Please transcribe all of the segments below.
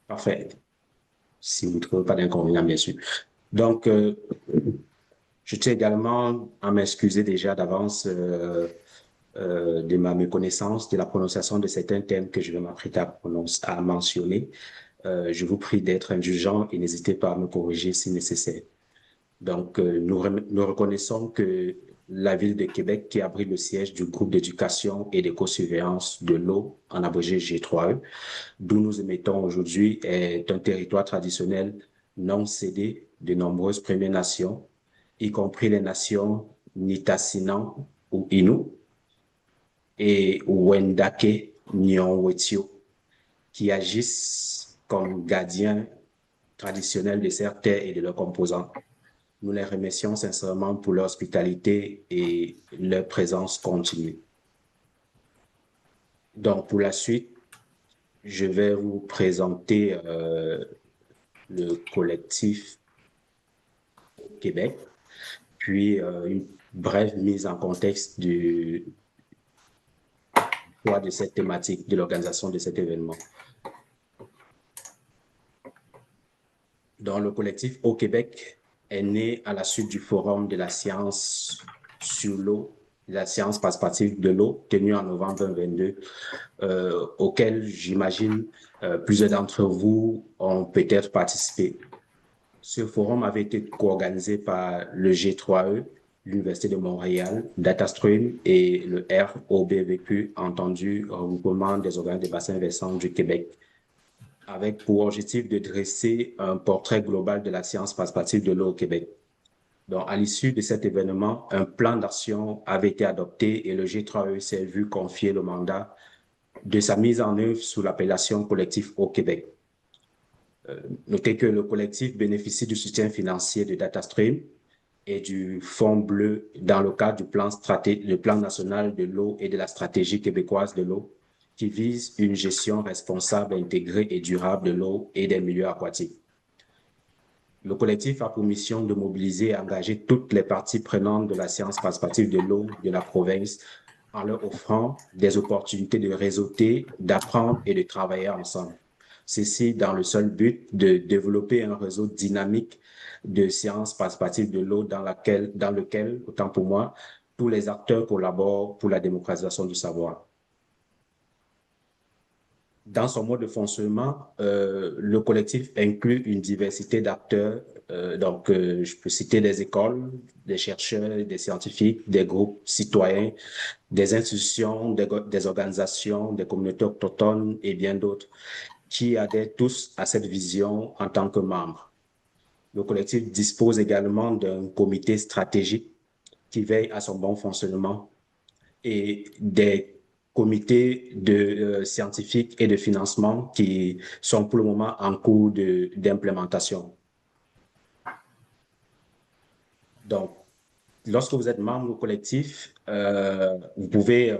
Parfait. Si vous ne trouvez pas d'inconvénient, bien sûr. Donc, je tiens également à m'excuser déjà d'avance de ma méconnaissance de la prononciation de certains termes que je vais m'apprêter à mentionner. Je vous prie d'être indulgent et n'hésitez pas à me corriger si nécessaire. Donc, nous reconnaissons que la ville de Québec, qui abrite le siège du groupe d'éducation et d'éco-surveillance de l'eau, en abrégé G3E, d'où nous émettons aujourd'hui, est un territoire traditionnel non cédé de nombreuses Premières Nations, y compris les nations Nitassinan ou Innu et Wendake Nyongwetio, qui agissent comme gardiens traditionnels de ces terres et de leurs composants. Nous les remercions sincèrement pour leur hospitalité et leur présence continue. Donc, pour la suite, je vais vous présenter le collectif Québec, puis une brève mise en contexte du poids de cette thématique, de l'organisation de cet événement. Donc, le collectif au Québec est né à la suite du forum de la science sur l'eau, la science participative de l'eau, tenu en novembre 2022, auquel j'imagine plusieurs d'entre vous ont peut-être participé. Ce forum avait été co-organisé par le G3E, l'Université de Montréal, DataStream et le ROBVQ, entendu regroupement des organes de bassin versant du Québec, avec pour objectif de dresser un portrait global de la science participative de l'eau au Québec. Donc, à l'issue de cet événement, un plan d'action avait été adopté et le G3E s'est vu confier le mandat de sa mise en œuvre sous l'appellation Collectif au Québec. Notez que le collectif bénéficie du soutien financier de DataStream et du Fonds bleu dans le cadre du plan national de l'eau et de la stratégie québécoise de l'eau, qui vise une gestion responsable, intégrée et durable de l'eau et des milieux aquatiques. Le collectif a pour mission de mobiliser et engager toutes les parties prenantes de la science participative de l'eau de la province en leur offrant des opportunités de réseauter, d'apprendre et de travailler ensemble. Ceci dans le seul but de développer un réseau dynamique de sciences participatives de l'eau dans lequel, autant pour moi, tous les acteurs collaborent pour la démocratisation du savoir. Dans son mode de fonctionnement, le collectif inclut une diversité d'acteurs. Je peux citer des écoles, des chercheurs, des scientifiques, des groupes citoyens, des institutions, des organisations, des communautés autochtones et bien d'autres qui adhèrent tous à cette vision en tant que membres. Le collectif dispose également d'un comité stratégique qui veille à son bon fonctionnement et des comités scientifiques et de financement qui sont pour le moment en cours d'implémentation. Donc, lorsque vous êtes membre du collectif, vous pouvez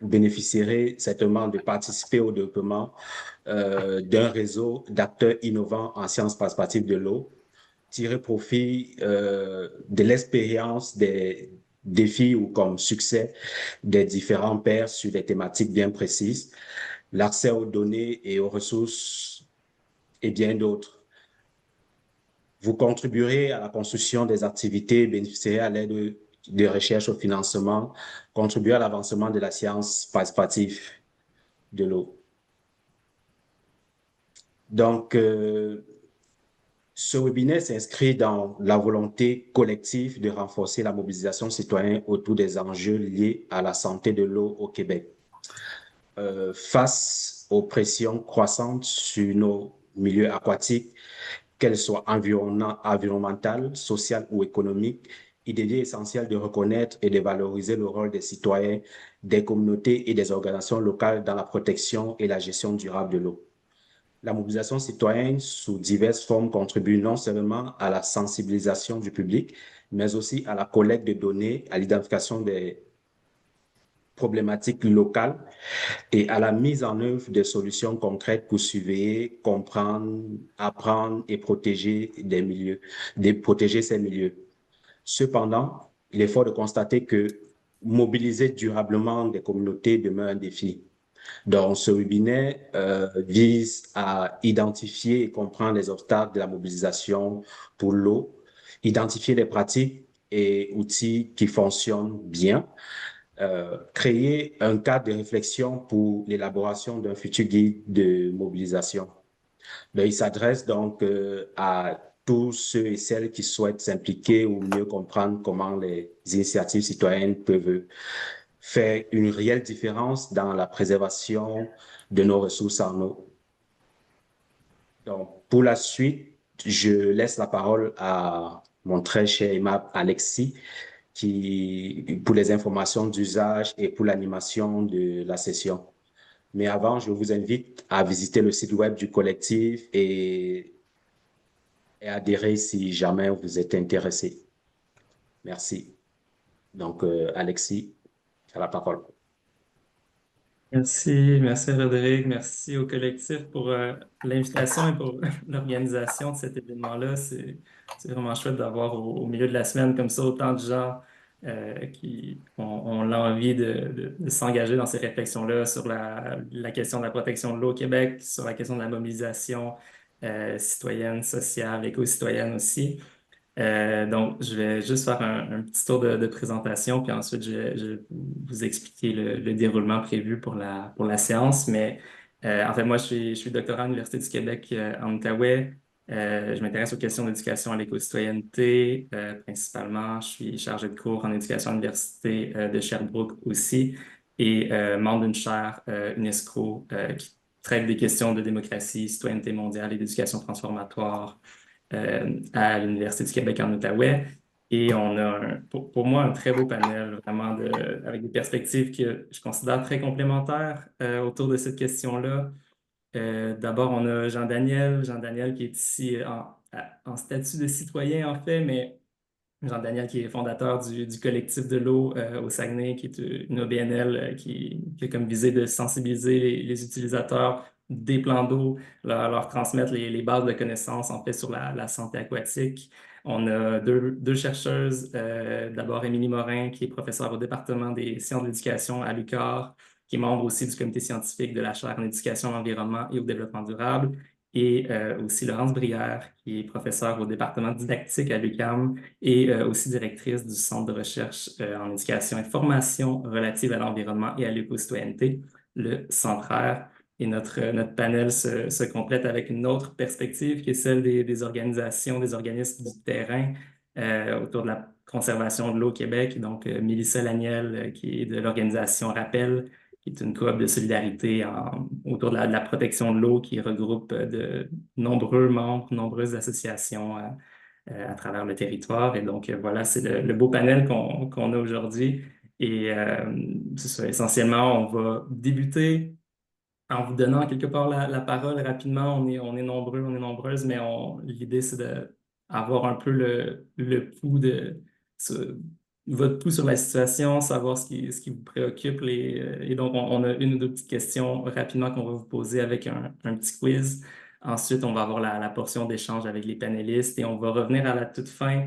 bénéficier certainement de participer au développement d'un réseau d'acteurs innovants en sciences participatives de l'eau, tirer profit de l'expérience des défis ou comme succès des différents pairs sur des thématiques bien précises, l'accès aux données et aux ressources et bien d'autres. Vous contribuerez à la construction des activités, bénéficierez à l'aide de recherche au financement, contribuer à l'avancement de la science participative de l'eau. Donc, ce webinaire s'inscrit dans la volonté collective de renforcer la mobilisation citoyenne autour des enjeux liés à la santé de l'eau au Québec. Face aux pressions croissantes sur nos milieux aquatiques, qu'elles soient environnementales, sociales ou économiques, il devient essentiel de reconnaître et de valoriser le rôle des citoyens, des communautés et des organisations locales dans la protection et la gestion durable de l'eau. La mobilisation citoyenne sous diverses formes contribue non seulement à la sensibilisation du public, mais aussi à la collecte de données, à l'identification des problématiques locales et à la mise en œuvre de solutions concrètes pour surveiller, comprendre, apprendre et protéger protéger ces milieux. Cependant, il est fort de constater que mobiliser durablement des communautés demeure un défi. Donc, ce webinaire vise à identifier et comprendre les obstacles de la mobilisation pour l'eau, identifier les pratiques et outils qui fonctionnent bien, créer un cadre de réflexion pour l'élaboration d'un futur guide de mobilisation. Donc, il s'adresse donc à tous ceux et celles qui souhaitent s'impliquer ou mieux comprendre comment les initiatives citoyennes peuvent faire une réelle différence dans la préservation de nos ressources en eau. Donc, pour la suite, je laisse la parole à mon très cher aimable Alexis, pour les informations d'usage et pour l'animation de la session. Mais avant, je vous invite à visiter le site web du collectif et adhérer si jamais vous êtes intéressé. Merci. Donc, Alexis, tu as la parole. Merci Rodrigue, merci au collectif pour l'invitation et pour l'organisation de cet événement-là. C'est vraiment chouette d'avoir au milieu de la semaine comme ça autant de gens qui ont l'envie de s'engager dans ces réflexions-là sur la question de la protection de l'eau au Québec, sur la question de la mobilisation citoyenne, sociale, éco-citoyenne aussi. Donc, je vais juste faire un petit tour de présentation, puis ensuite, je vais vous expliquer le déroulement prévu pour la séance. Mais en fait, moi, je suis doctorant à l'Université du Québec en Outaouais. Je m'intéresse aux questions d'éducation à l'éco-citoyenneté, principalement. Je suis chargé de cours en éducation à l'Université de Sherbrooke aussi et membre d'une chaire UNESCO qui traite des questions de démocratie, citoyenneté mondiale et d'éducation transformatoire à l'Université du Québec en Outaouais. Et on a, pour moi, un très beau panel, vraiment, avec des perspectives que je considère très complémentaires autour de cette question-là. D'abord, on a Jean-Daniel qui est ici en statut de citoyen, en fait, mais Jean-Daniel qui est fondateur du collectif de l'eau au Saguenay, qui est une OBNL qui a comme visée de sensibiliser les utilisateurs des plans d'eau, leur transmettre les bases de connaissances en fait sur la santé aquatique. On a deux chercheuses, d'abord Émilie Morin, qui est professeure au département des sciences de l'éducation à l'UQAR, qui est membre aussi du comité scientifique de la chaire en éducation à l'environnement et au développement durable, et aussi Laurence Brière, qui est professeure au département didactique à l'UQAM, et aussi directrice du Centre de recherche en éducation et formation relative à l'environnement et à l'éco-citoyenneté, le Centraire. Et notre panel se complète avec une autre perspective qui est celle des organisations, des organismes du terrain autour de la conservation de l'eau au Québec. Donc, Mélissa Laniel, qui est de l'organisation Rappel, qui est une coop de solidarité autour de la protection de l'eau qui regroupe de nombreux membres, nombreuses associations à travers le territoire. Et donc, voilà, c'est le beau panel qu'on a aujourd'hui. Et c'est ça, essentiellement, on va débuter en vous donnant quelque part la parole rapidement. On est nombreux, on est nombreuses, mais l'idée, c'est d'avoir un peu le pouls votre pouls sur la situation, savoir ce qui vous préoccupe. Et donc, on a une ou deux petites questions rapidement qu'on va vous poser avec un petit quiz. Ensuite, on va avoir la portion d'échange avec les panélistes et on va revenir à la toute fin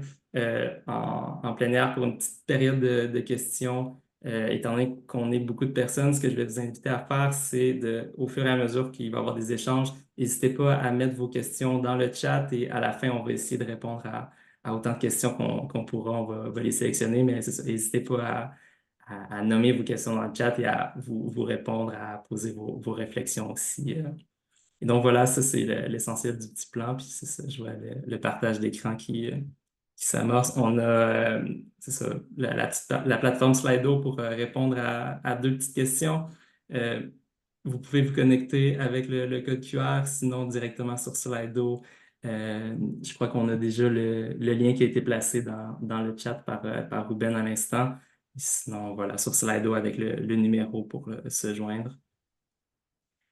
en plein air pour une petite période de questions étant donné qu'on est beaucoup de personnes, ce que je vais vous inviter à faire, c'est au fur et à mesure qu'il va y avoir des échanges, n'hésitez pas à mettre vos questions dans le chat et à la fin, on va essayer de répondre à autant de questions qu'on pourra. On va les sélectionner, mais c'est ça, n'hésitez pas à nommer vos questions dans le chat et à vous répondre, à poser vos réflexions aussi. Et donc voilà, ça c'est l'essentiel du petit plan. Puis c'est ça, je vois le partage d'écran qui s'amorce. On a, c'est ça, la plateforme Slido pour répondre à deux petites questions. Euh, Vous pouvez vous connecter avec le code QR, sinon directement sur Slido. Je crois qu'on a déjà le lien qui a été placé dans le chat par Ruben à l'instant. Sinon, voilà, sur Slido avec le numéro pour se joindre.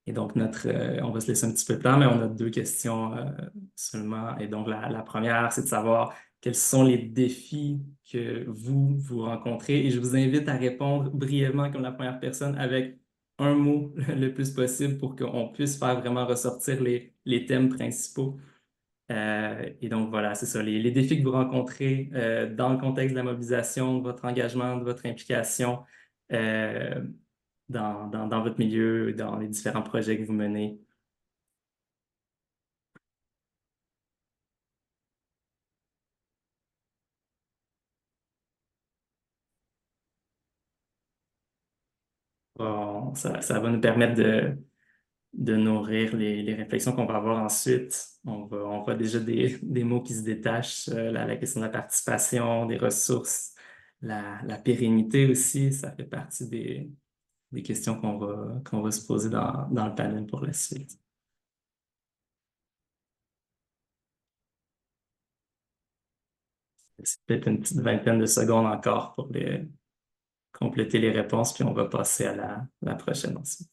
Et donc, on va se laisser un petit peu de temps, mais on a deux questions seulement. Et donc, la première, c'est de savoir quels sont les défis que vous rencontrez. Et je vous invite à répondre brièvement comme la première personne avec un mot le plus possible pour qu'on puisse faire vraiment ressortir les thèmes principaux. Et donc, voilà, c'est ça, les défis que vous rencontrez dans le contexte de la mobilisation, de votre engagement, de votre implication. dans votre milieu, dans les différents projets que vous menez? Bon, ça va nous permettre de nourrir les réflexions qu'on va avoir ensuite. On voit déjà des mots qui se détachent, la question de la participation, des ressources, la pérennité aussi, ça fait partie des questions qu'on va se poser dans le panel pour la suite. C'est peut-être une petite vingtaine de secondes encore pour compléter les réponses, puis on va passer à la prochaine ensuite.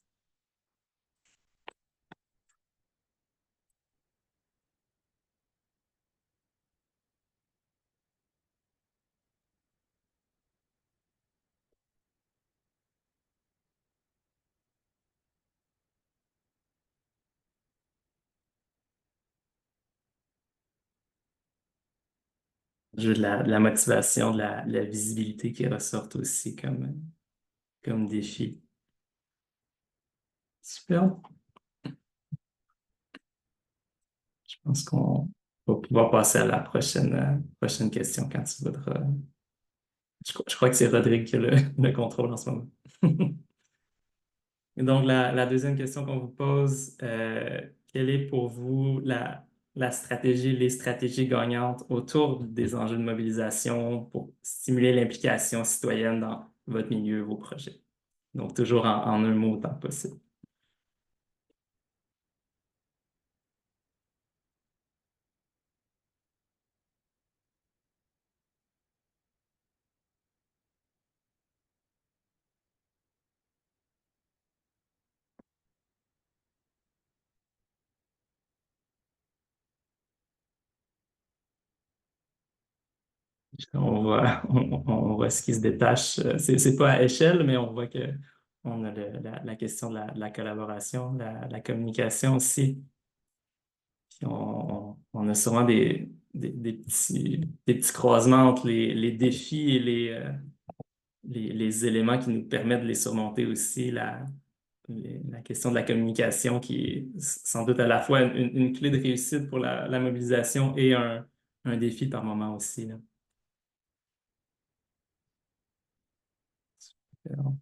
J'ai de la motivation, de la visibilité qui ressortent aussi comme défi. Super. Je pense qu'on va pouvoir passer à la prochaine question quand tu voudras. Je crois que c'est Rodrigue qui a le contrôle en ce moment. Et donc, la deuxième question qu'on vous pose, quelle est pour vous la stratégie, les stratégies gagnantes autour des enjeux de mobilisation pour stimuler l'implication citoyenne dans votre milieu, vos projets? Donc, toujours en un mot autant que possible. On voit ce qui se détache. C'est pas à échelle, mais on voit que on a la question de la collaboration, la communication aussi. Puis on a sûrement des petits croisements entre les défis et les éléments qui nous permettent de les surmonter aussi. La question de la communication qui est sans doute à la fois une clé de réussite pour la mobilisation et un défi par moment aussi, là. Alors,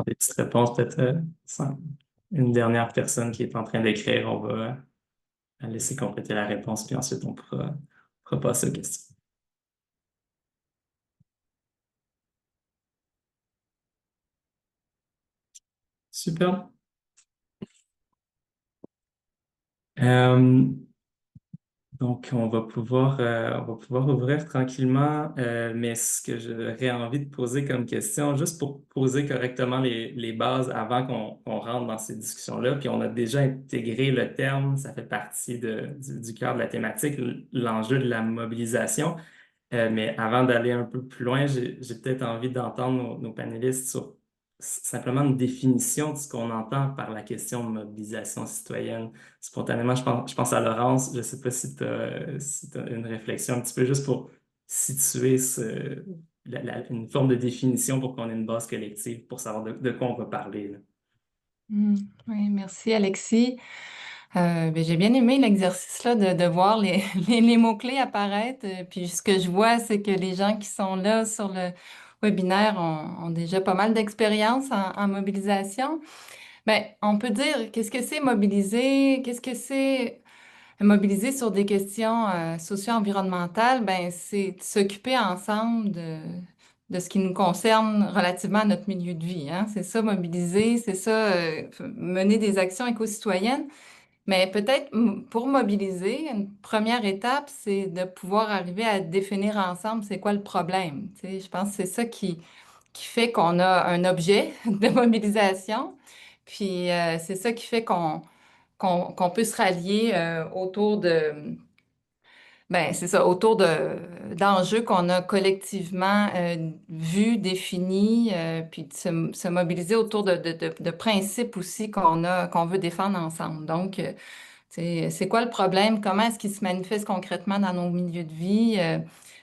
des petites réponses, peut-être sans une dernière personne qui est en train d'écrire, on va laisser compléter la réponse, puis ensuite on pourra passer aux questions. Super. Euh, donc, on va pouvoir ouvrir tranquillement, mais ce que j'aurais envie de poser comme question, juste pour poser correctement les bases avant qu'on rentre dans ces discussions-là, puis on a déjà intégré le terme, ça fait partie du cœur de la thématique, l'enjeu de la mobilisation. Mais avant d'aller un peu plus loin, j'ai peut-être envie d'entendre nos panélistes sur simplement une définition de ce qu'on entend par la question de mobilisation citoyenne. Spontanément, je pense à Laurence. Je ne sais pas si tu as une réflexion un petit peu juste pour situer une forme de définition pour qu'on ait une base collective pour savoir de quoi on va parler, là. Oui, merci Alexis. Ben, j'ai bien aimé l'exercice là de voir les mots-clés apparaître. Puis ce que je vois, c'est que les gens qui sont là sur le webinaire ont déjà pas mal d'expérience en mobilisation. Ben, on peut dire qu'est-ce que c'est mobiliser, qu'est-ce que c'est mobiliser sur des questions socio-environnementales. Ben, c'est de s'occuper ensemble de ce qui nous concerne relativement à notre milieu de vie, hein. C'est ça, mobiliser, c'est ça, mener des actions éco-citoyennes. Mais peut-être pour mobiliser, une première étape, c'est de pouvoir arriver à définir ensemble c'est quoi le problème. Tu sais, je pense que c'est ça qui fait qu'on a un objet de mobilisation. Puis c'est ça qui fait qu'on peut se rallier autour Ben, c'est ça, autour d'enjeux qu'on a collectivement vus, définis, puis de se mobiliser autour de principes aussi qu'on veut défendre ensemble. Donc, c'est quoi le problème? Comment est-ce qu'il se manifeste concrètement dans nos milieux de vie?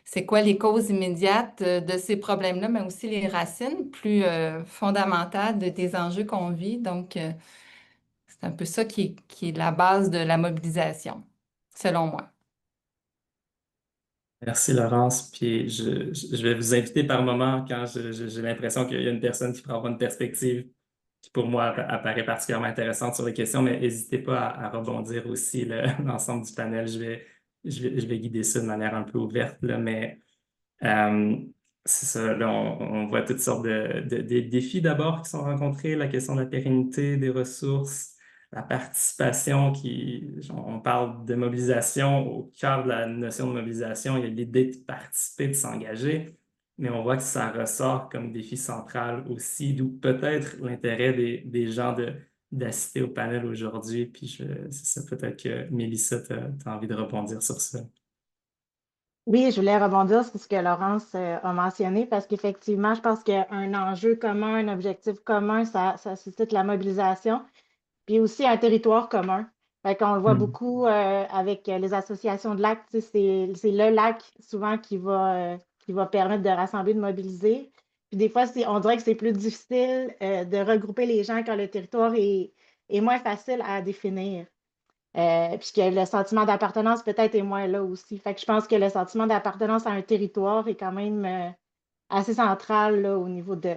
C'est quoi les causes immédiates de ces problèmes-là, mais aussi les racines plus fondamentales des enjeux qu'on vit. Donc, c'est un peu ça qui est la base de la mobilisation, selon moi. Merci Laurence. Puis je vais vous inviter par moment quand j'ai l'impression qu'il y a une personne qui prend une perspective qui pour moi apparaît particulièrement intéressante sur les questions, mais n'hésitez pas à rebondir aussi l'ensemble du panel. Je vais guider ça de manière un peu ouverte, là, mais euh, c'est ça, là, on voit toutes sortes des défis d'abord qui sont rencontrés, la question de la pérennité des ressources, la participation on parle de mobilisation, au cœur de la notion de mobilisation, il y a l'idée de participer, de s'engager, mais on voit que ça ressort comme défi central aussi, d'où peut-être l'intérêt des gens d'assister au panel aujourd'hui, puis c'est ça, peut-être que Mélissa, tu as envie de rebondir sur ça. Oui, je voulais rebondir sur ce que Laurence a mentionné parce qu'effectivement, je pense qu'un enjeu commun, un objectif commun, ça suscite la mobilisation, puis aussi un territoire commun. Fait qu'on le voit beaucoup avec les associations de lacs, tu sais, c'est le lac souvent qui va permettre de rassembler, de mobiliser. Puis des fois, on dirait que c'est plus difficile de regrouper les gens quand le territoire est moins facile à définir. Puis que le sentiment d'appartenance peut-être est moins là aussi. Fait que je pense que le sentiment d'appartenance à un territoire est quand même assez central là, au niveau de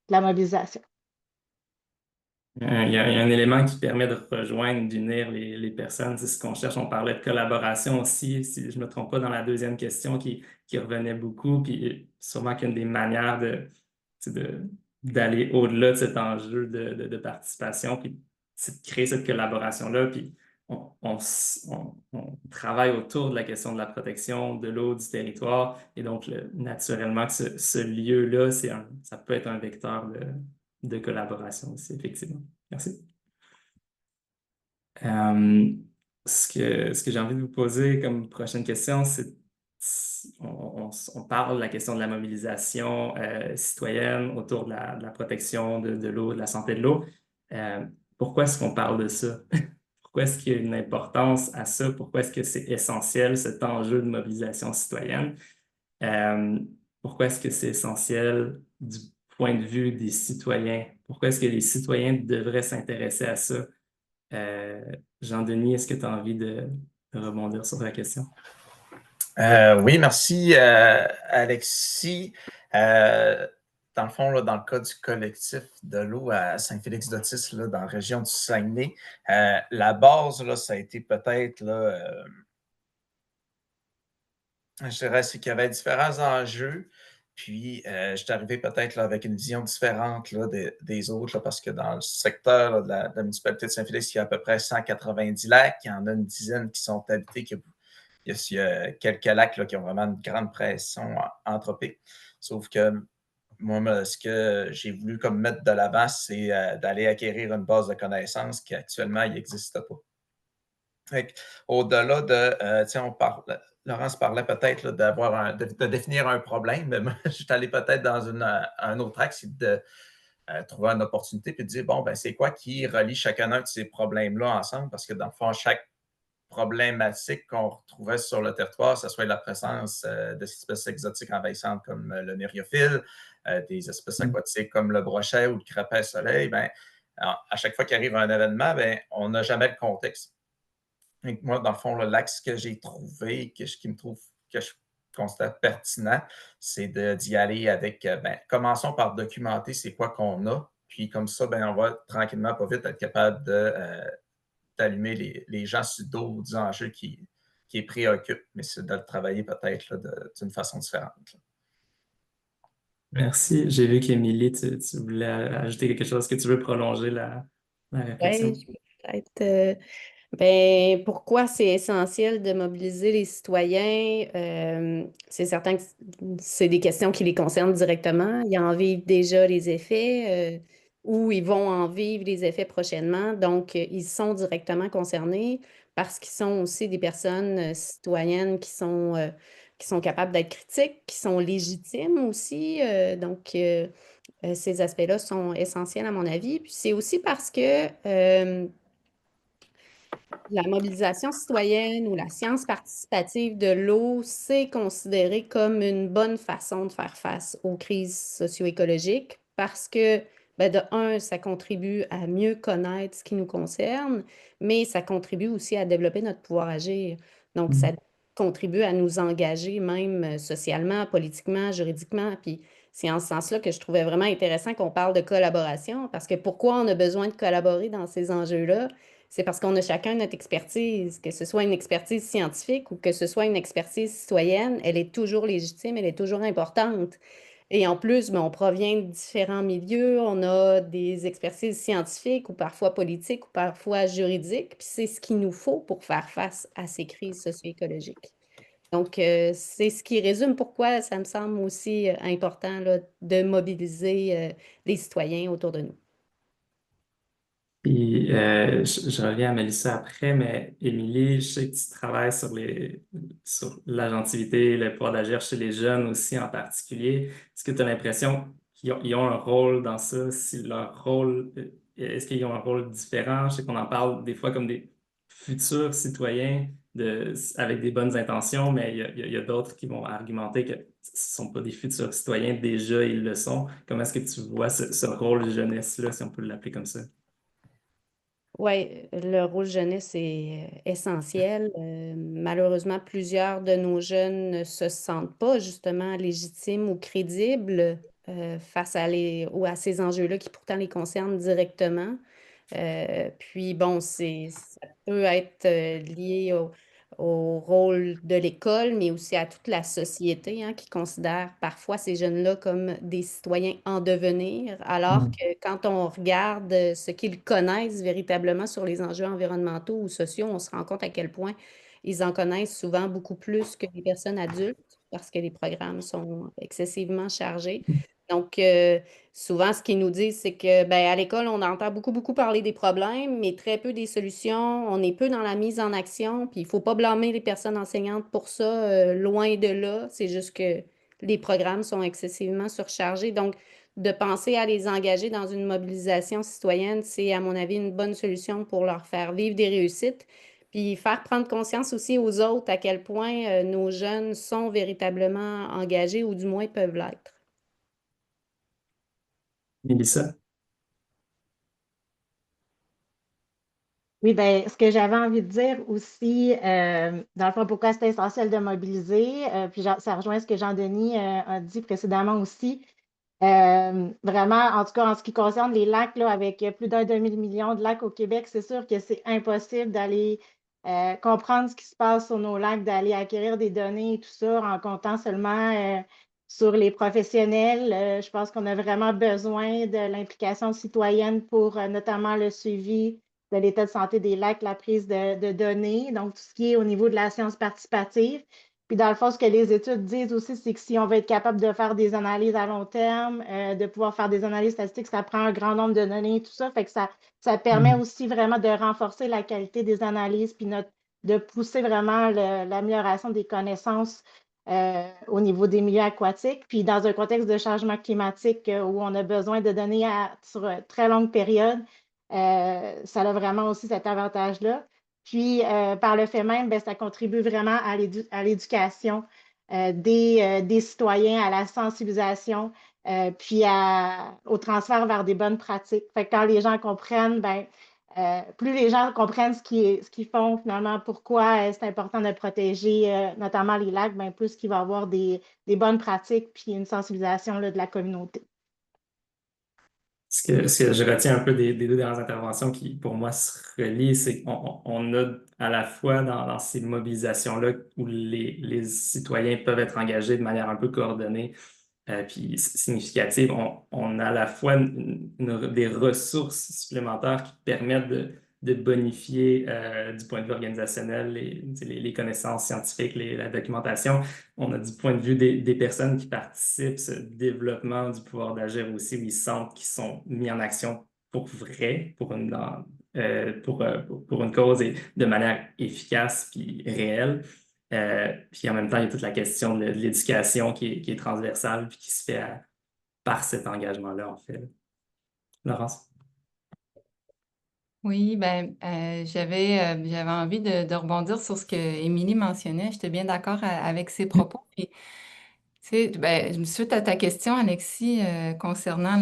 la mobilisation. Il y a un élément qui permet de rejoindre, d'unir les personnes. C'est ce qu'on cherche. On parlait de collaboration aussi, si je ne me trompe pas, dans la deuxième question qui revenait beaucoup. Puis sûrement qu'une des manières d'aller au-delà de cet enjeu de participation, puis c'est de créer cette collaboration-là. Puis on travaille autour de la question de la protection de l'eau, du territoire. Et donc, naturellement, que ce lieu-là, ça peut être un vecteur de collaboration aussi, effectivement. Merci. Ce que j'ai envie de vous poser comme prochaine question, c'est on parle de la question de la mobilisation citoyenne autour de la protection de l'eau, de la santé de l'eau. Pourquoi est-ce qu'on parle de ça? Pourquoi est-ce qu'il y a une importance à ça? Pourquoi est-ce que c'est essentiel, cet enjeu de mobilisation citoyenne? Pourquoi est-ce que c'est essentiel du point de vue des citoyens? Pourquoi est-ce que les citoyens devraient s'intéresser à ça? Jean-Denis, est-ce que tu as envie de rebondir sur la question? Oui, merci, Alexis. Dans le fond, là, dans le cas du collectif de l'eau à Saint-Félix-d'Otis, dans la région du Saguenay, la base, là, ça a été peut-être, je dirais, c'est qu'il y avait différents enjeux. Puis, je suis arrivé peut-être là, avec une vision différente là, des autres, là, parce que dans le secteur là, de la municipalité de Saint-Félix, il y a à peu près 190 lacs. Il y en a une dizaine qui sont habités. Il y a quelques lacs là, qui ont vraiment une grande pression anthropique. Sauf que moi, ce que j'ai voulu comme mettre de l'avant, c'est d'aller acquérir une base de connaissances qui actuellement n'existe pas. Au-delà de, Laurence parlait peut-être de définir un problème, mais moi, je suis allé peut-être dans un autre axe, c'est de trouver une opportunité puis de dire, bon, ben, c'est quoi qui relie chacun de ces problèmes-là ensemble? Parce que dans le fond, chaque problématique qu'on retrouvait sur le territoire, que ce soit la présence d'espèces exotiques envahissantes comme le nériophile, des espèces aquatiques comme le brochet ou le crapet soleil, ben, à chaque fois qu'il arrive un événement, ben, on n'a jamais le contexte. Et moi, dans le fond, l'axe que j'ai trouvé, que je constate pertinent, c'est d'y aller avec, commençons par documenter c'est quoi qu'on a, puis comme ça, ben, on va tranquillement, pas vite, être capable d'allumer les gens sur d'autres enjeux qui les préoccupent, mais c'est de le travailler peut-être d'une façon différente. Merci. J'ai vu qu'Émilie, tu voulais ajouter quelque chose. Est-ce que tu veux prolonger la réflexion? Oui, je peux peut-être. Pourquoi c'est essentiel de mobiliser les citoyens? C'est certain que c'est des questions qui les concernent directement. Ils en vivent déjà les effets. ou ils vont en vivre les effets prochainement. Donc, ils sont directement concernés parce qu'ils sont aussi des personnes citoyennes qui sont capables d'être critiques, qui sont légitimes aussi. Donc, ces aspects-là sont essentiels à mon avis. Puis c'est aussi parce que la mobilisation citoyenne ou la science participative de l'eau, c'est considéré comme une bonne façon de faire face aux crises socio-écologiques parce que, ben, de un, ça contribue à mieux connaître ce qui nous concerne, mais ça contribue aussi à développer notre pouvoir agir. Donc, ça contribue à nous engager même socialement, politiquement, juridiquement. Puis c'est en ce sens-là que je trouvais vraiment intéressant qu'on parle de collaboration parce que pourquoi on a besoin de collaborer dans ces enjeux-là? C'est parce qu'on a chacun notre expertise, que ce soit une expertise scientifique ou que ce soit une expertise citoyenne, elle est toujours légitime, elle est toujours importante. Et en plus, ben, on provient de différents milieux, on a des expertises scientifiques ou parfois politiques ou parfois juridiques, puis c'est ce qu'il nous faut pour faire face à ces crises socio-écologiques. Donc, c'est ce qui résume pourquoi ça me semble aussi important là, de mobiliser les citoyens autour de nous. Puis, je reviens à Mélissa après, mais Émilie, je sais que tu travailles sur l'agentivité, le pouvoir d'agir chez les jeunes aussi en particulier. Est-ce que tu as l'impression qu'ils ont un rôle dans ça? Si leur rôle, est-ce qu'ils ont un rôle différent? Je sais qu'on en parle des fois comme des futurs citoyens avec des bonnes intentions, mais il y a d'autres qui vont argumenter que ce ne sont pas des futurs citoyens, déjà ils le sont. Comment est-ce que tu vois ce rôle jeunesse-là, si on peut l'appeler comme ça? Oui, le rôle jeunesse est essentiel. Malheureusement, plusieurs de nos jeunes ne se sentent pas justement légitimes ou crédibles face à à ces enjeux-là qui pourtant les concernent directement. Puis bon, ça peut être lié au rôle de l'école, mais aussi à toute la société hein, qui considère parfois ces jeunes-là comme des citoyens en devenir, alors que quand on regarde ce qu'ils connaissent véritablement sur les enjeux environnementaux ou sociaux, on se rend compte à quel point ils en connaissent souvent beaucoup plus que les personnes adultes parce que les programmes sont excessivement chargés. Donc, souvent, ce qu'ils nous disent, c'est que ben, à l'école, on entend beaucoup, beaucoup parler des problèmes, mais très peu des solutions. On est peu dans la mise en action, puis il ne faut pas blâmer les personnes enseignantes pour ça, loin de là. C'est juste que les programmes sont excessivement surchargés. Donc, de penser à les engager dans une mobilisation citoyenne, c'est, à mon avis, une bonne solution pour leur faire vivre des réussites, puis faire prendre conscience aussi aux autres à quel point nos jeunes sont véritablement engagés, ou du moins peuvent l'être. Mélissa? Oui, ben, ce que j'avais envie de dire aussi, dans le fond, pourquoi c'est essentiel de mobiliser, puis ça rejoint ce que Jean-Denis a dit précédemment aussi. Vraiment, en tout cas, en ce qui concerne les lacs, là, avec plus d'un demi-million de lacs au Québec, c'est sûr que c'est impossible d'aller comprendre ce qui se passe sur nos lacs, d'aller acquérir des données et tout ça en comptant seulement sur les professionnels. Je pense qu'on a vraiment besoin de l'implication citoyenne pour notamment le suivi de l'état de santé des lacs, la prise de données, donc tout ce qui est au niveau de la science participative. Puis dans le fond, ce que les études disent aussi, c'est que si on veut être capable de faire des analyses à long terme, de pouvoir faire des analyses statistiques, ça prend un grand nombre de données et tout ça. Fait que ça permet aussi vraiment de renforcer la qualité des analyses, puis de pousser vraiment l'amélioration des connaissances au niveau des milieux aquatiques. Puis dans un contexte de changement climatique où on a besoin de données sur très longue période, ça a vraiment aussi cet avantage-là. Puis, par le fait même, ben, ça contribue vraiment à l'éducation des citoyens, à la sensibilisation, puis au transfert vers des bonnes pratiques. Fait que quand les gens comprennent, ben, plus les gens comprennent ce qu'ils font finalement, pourquoi c'est important de protéger notamment les lacs, ben, plus qu'il va y avoir des bonnes pratiques puis une sensibilisation là, de la communauté. Ce que je retiens un peu des deux dernières interventions qui, pour moi, se relient, c'est qu'on a à la fois dans ces mobilisations-là où les citoyens peuvent être engagés de manière un peu coordonnée puis significative, on a à la fois des ressources supplémentaires qui permettent de bonifier du point de vue organisationnel les connaissances scientifiques, la documentation. On a du point de vue des personnes qui participent, ce développement du pouvoir d'agir aussi, où ils sentent qu'ils sont mis en action pour vrai, pour une cause et de manière efficace puis réelle. Puis en même temps, il y a toute la question de l'éducation qui est transversale puis qui se fait par cet engagement-là, en fait. Laurence? Oui, ben, j'avais envie de rebondir sur ce que Émilie mentionnait. J'étais bien d'accord avec ses propos. Puis, tu sais, ben, suite à ta question, Alexis, concernant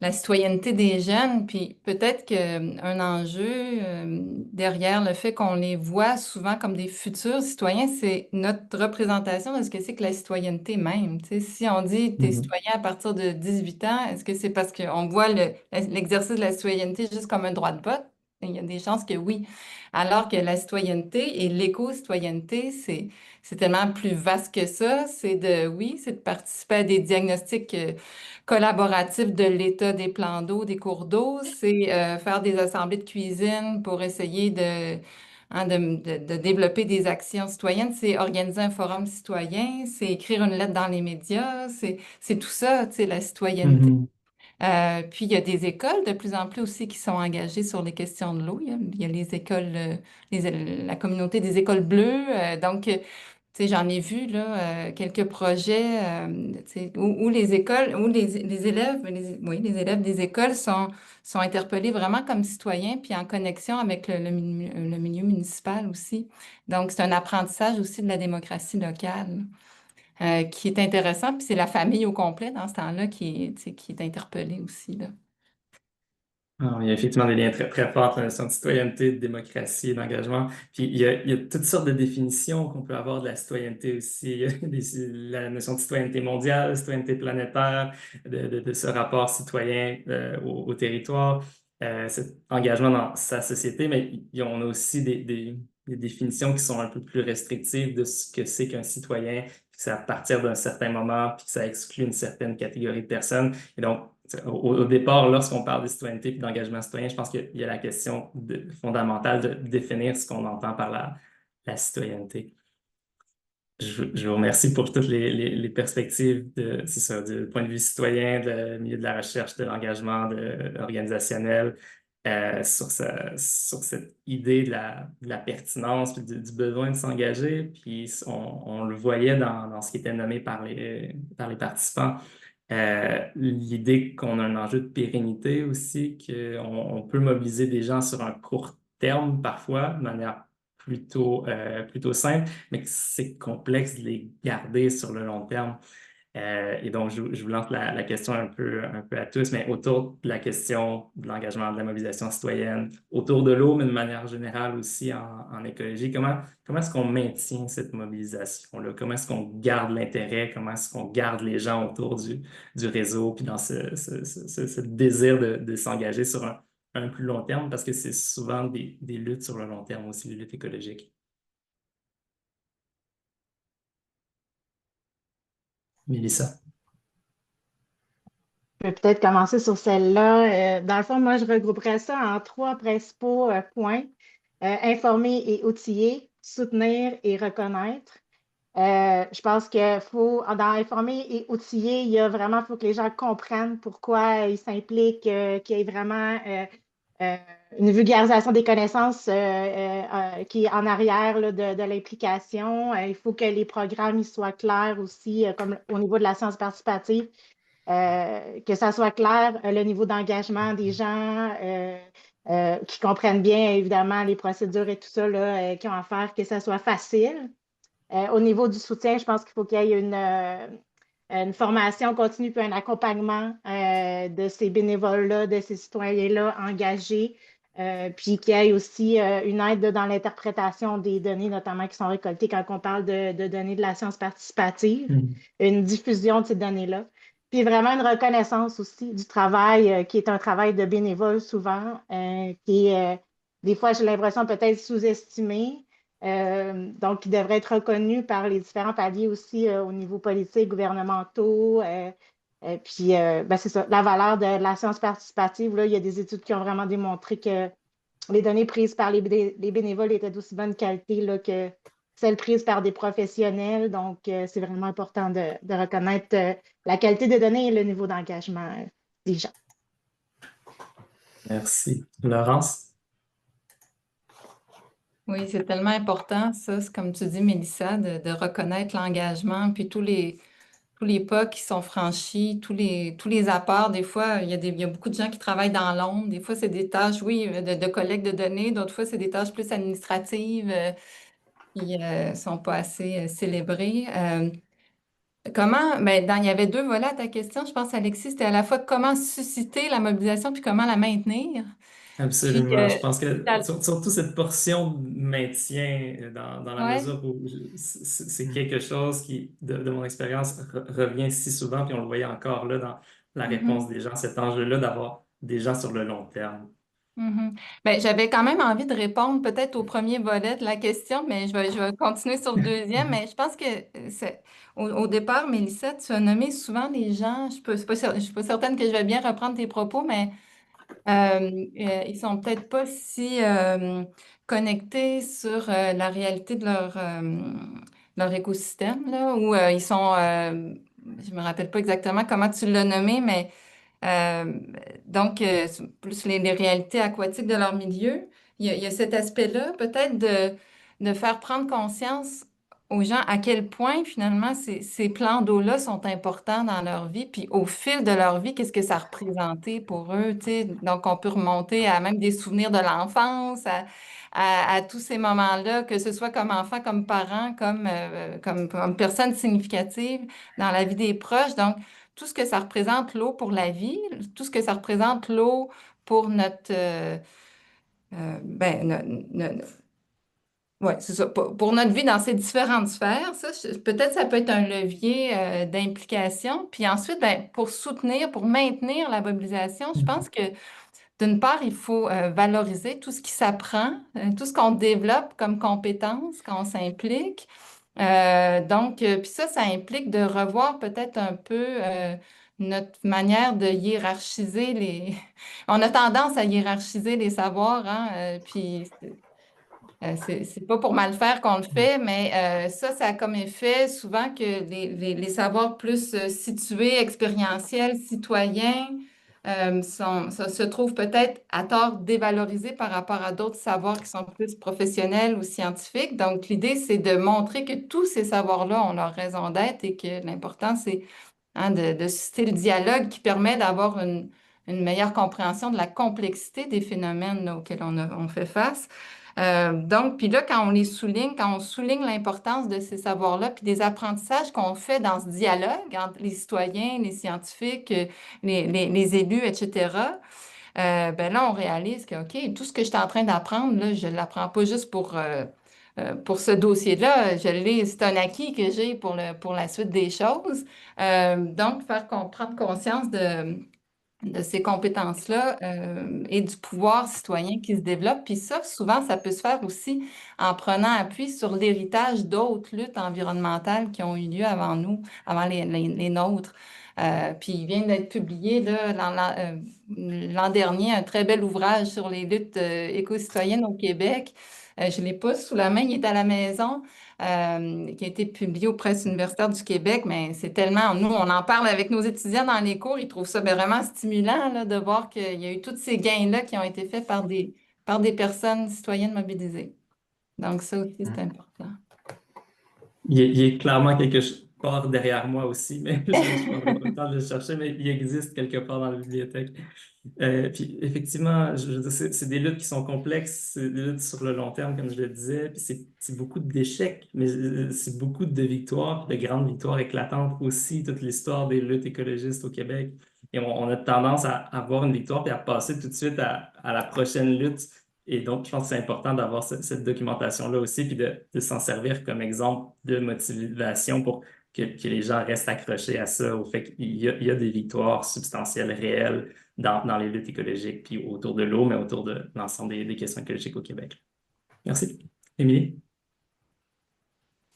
la citoyenneté des jeunes, puis peut-être qu'un enjeu derrière le fait qu'on les voit souvent comme des futurs citoyens, c'est notre représentation de ce que c'est que la citoyenneté même. Tu sais, si on dit t'es citoyen à partir de 18 ans, est-ce que c'est parce qu'on voit l'exercice de la citoyenneté juste comme un droit de vote? Il y a des chances que oui. Alors que la citoyenneté et l'éco-citoyenneté, c'est tellement plus vaste que ça. Oui, c'est de participer à des diagnostics collaboratif de l'état des plans d'eau, des cours d'eau, c'est faire des assemblées de cuisine pour essayer de développer des actions citoyennes, c'est organiser un forum citoyen, c'est écrire une lettre dans les médias, c'est tout ça, tu sais, la citoyenneté. Puis il y a des écoles de plus en plus aussi qui sont engagées sur les questions de l'eau. Il y a les écoles, la communauté des écoles bleues. Donc, tu sais, j'en ai vu là, quelques projets tu sais, où les écoles, où les élèves, oui, les élèves des écoles sont interpellés vraiment comme citoyens, puis en connexion avec le milieu municipal aussi. Donc, c'est un apprentissage aussi de la démocratie locale qui est intéressant. Puis c'est la famille au complet dans ce temps-là tu sais, qui est interpellée aussi, là. Il y a effectivement des liens très, très forts entre la notion de citoyenneté, de démocratie et d'engagement. Puis il y a toutes sortes de définitions qu'on peut avoir de la citoyenneté aussi. Il y a la notion de citoyenneté mondiale, citoyenneté planétaire, de ce rapport citoyen au territoire, cet engagement dans sa société, mais on a aussi des définitions qui sont un peu plus restrictives de ce que c'est qu'un citoyen, puis que c'est à partir d'un certain moment, puis que ça exclut une certaine catégorie de personnes. Et donc, au départ, lorsqu'on parle de citoyenneté et d'engagement citoyen, je pense qu'il y a la question fondamentale de définir ce qu'on entend par la citoyenneté. Je vous remercie pour toutes les perspectives c'est ça, du point de vue citoyen, du milieu de la recherche, de l'engagement organisationnel, sur cette idée de la pertinence, puis du besoin de s'engager. Puis on le voyait dans ce qui était nommé par les participants. L'idée qu'on a un enjeu de pérennité aussi, qu'on peut mobiliser des gens sur un court terme parfois, de manière plutôt simple, mais que c'est complexe de les garder sur le long terme. Et donc, je vous lance la question un peu à tous, mais autour de la question de l'engagement, de la mobilisation citoyenne, autour de l'eau, mais de manière générale aussi en écologie, comment est-ce qu'on maintient cette mobilisation-là? Comment est-ce qu'on garde l'intérêt? Comment est-ce qu'on garde les gens autour du réseau, puis dans ce désir de s'engager sur un plus long terme, parce que c'est souvent des luttes sur le long terme aussi, les luttes écologiques. Mélissa? Je vais peut-être commencer sur celle-là. Dans le fond, moi, je regrouperais ça en trois principaux points. Informer et outiller, soutenir et reconnaître. Je pense qu'il faut, dans informer et outiller, il faut que les gens comprennent pourquoi ils s'impliquent, qu'il y ait vraiment une vulgarisation des connaissances qui est en arrière là, de l'implication. Il faut que les programmes ils soient clairs aussi, comme au niveau de la science participative. Que ça soit clair, le niveau d'engagement des gens, qui comprennent bien, évidemment, les procédures et tout ça là, qui ont à faire, que ça soit facile. Au niveau du soutien, je pense qu'il faut qu'il y ait une formation continue puis un accompagnement de ces bénévoles-là, de ces citoyens-là engagés, puis qu'il y ait aussi une aide dans l'interprétation des données, notamment qui sont récoltées quand on parle de données de la science participative, une diffusion de ces données-là. Puis vraiment une reconnaissance aussi du travail qui est un travail de bénévole souvent, qui est des fois, j'ai l'impression peut-être sous-estimé. Donc, qui devrait être reconnu par les différents paliers aussi au niveau politique, gouvernementaux. Puis, c'est ça, la valeur de la science participative, là, il y a des études qui ont vraiment démontré que les données prises par les bénévoles étaient d'aussi bonne qualité là, que celles prises par des professionnels. Donc, c'est vraiment important de reconnaître la qualité des données et le niveau d'engagement des gens. Merci. Laurence? Oui, c'est tellement important, ça, c'est comme tu dis, Mélissa, de reconnaître l'engagement, puis tous les pas qui sont franchis, tous les apports. Des fois, il y a beaucoup de gens qui travaillent dans l'ombre. Des fois, c'est des tâches, oui, de collecte de données. D'autres fois, c'est des tâches plus administratives qui ne sont pas assez célébrées. Il y avait deux volets à ta question, je pense, Alexis. C'était à la fois comment susciter la mobilisation puis comment la maintenir. Puis, Absolument. Je pense que dans- surtout cette portion de maintien dans la ouais. mesure où c'est quelque chose qui, de mon expérience, revient si souvent, puis on le voyait encore là dans la réponse des gens, cet enjeu-là d'avoir des gens sur le long terme. Mhm. J'avais quand même envie de répondre peut-être au premier volet de la question, mais je vais continuer sur le deuxième. Mais je pense que au départ, Mélissa, tu as nommé souvent les gens, je suis pas certaine que je vais bien reprendre tes propos, mais ils sont peut-être pas si connectés sur la réalité de leur écosystème, là, où ils sont, je me rappelle pas exactement comment tu l'as nommé, mais euh, c'est plus les réalités aquatiques de leur milieu. Il y a cet aspect-là, peut-être de faire prendre conscience aux gens à quel point finalement ces plans d'eau-là sont importants dans leur vie, puis au fil de leur vie, qu'est-ce que ça a représenté pour eux, tu sais. Donc, on peut remonter à même des souvenirs de l'enfance, à tous ces moments-là, que ce soit comme enfant, comme parent, comme personne significative dans la vie des proches. Donc, tout ce que ça représente l'eau pour la vie, tout ce que ça représente l'eau pour notre, ouais, c'est ça, pour notre vie dans ces différentes sphères, peut-être ça peut être un levier d'implication. Puis ensuite, pour soutenir, pour maintenir la mobilisation, je pense que d'une part, il faut valoriser tout ce qui s'apprend, tout ce qu'on développe comme compétences quand on s'implique. Puis ça implique de revoir peut-être un peu notre manière de hiérarchiser les... On a tendance à hiérarchiser les savoirs, hein, puis c'est pas pour mal faire qu'on le fait, mais ça a comme effet souvent que les savoirs plus situés, expérientiels, citoyens, ça se trouve peut-être à tort dévalorisés par rapport à d'autres savoirs qui sont plus professionnels ou scientifiques. Donc, l'idée, c'est de montrer que tous ces savoirs-là ont leur raison d'être et que l'important, c'est de susciter le dialogue qui permet d'avoir une meilleure compréhension de la complexité des phénomènes là, auxquels on fait face. Puis là, quand on souligne l'importance de ces savoirs-là, puis des apprentissages qu'on fait dans ce dialogue entre les citoyens, les scientifiques, les élus, etc., là, on réalise que, OK, tout ce que je suis en train d'apprendre, là, je ne l'apprends pas juste pour ce dossier-là, c'est un acquis que j'ai pour la suite des choses. Donc, prendre conscience de ces compétences-là et du pouvoir citoyen qui se développe. Puis ça, souvent, ça peut se faire aussi en prenant appui sur l'héritage d'autres luttes environnementales qui ont eu lieu avant nous, avant les nôtres. Puis il vient d'être publié là, l'an dernier, un très bel ouvrage sur les luttes éco-citoyennes au Québec. Je ne l'ai pas sous la main, il est à la maison qui a été publié aux presses universitaires du Québec, mais c'est tellement, nous, on en parle avec nos étudiants dans les cours, ils trouvent ça vraiment stimulant là, de voir qu'il y a eu tous ces gains-là qui ont été faits par des personnes citoyennes mobilisées. Donc ça aussi, c'est important. Il est clairement quelque part derrière moi aussi, mais je ne prendrai pas le temps de le chercher, mais il existe quelque part dans la bibliothèque. Puis effectivement, je veux dire, c'est des luttes qui sont complexes, c'est des luttes sur le long terme, comme je le disais, puis c'est beaucoup d'échecs, mais c'est beaucoup de victoires, puis de grandes victoires éclatantes aussi, toute l'histoire des luttes écologistes au Québec. Et on a tendance à avoir une victoire, puis à passer tout de suite à la prochaine lutte. Et donc, je pense que c'est important d'avoir cette documentation-là aussi, puis de s'en servir comme exemple de motivation pour que les gens restent accrochés à ça, au fait qu'il y a des victoires substantielles, réelles dans les luttes écologiques, puis autour de l'eau, mais autour de l'ensemble des questions écologiques au Québec. Merci. Émilie?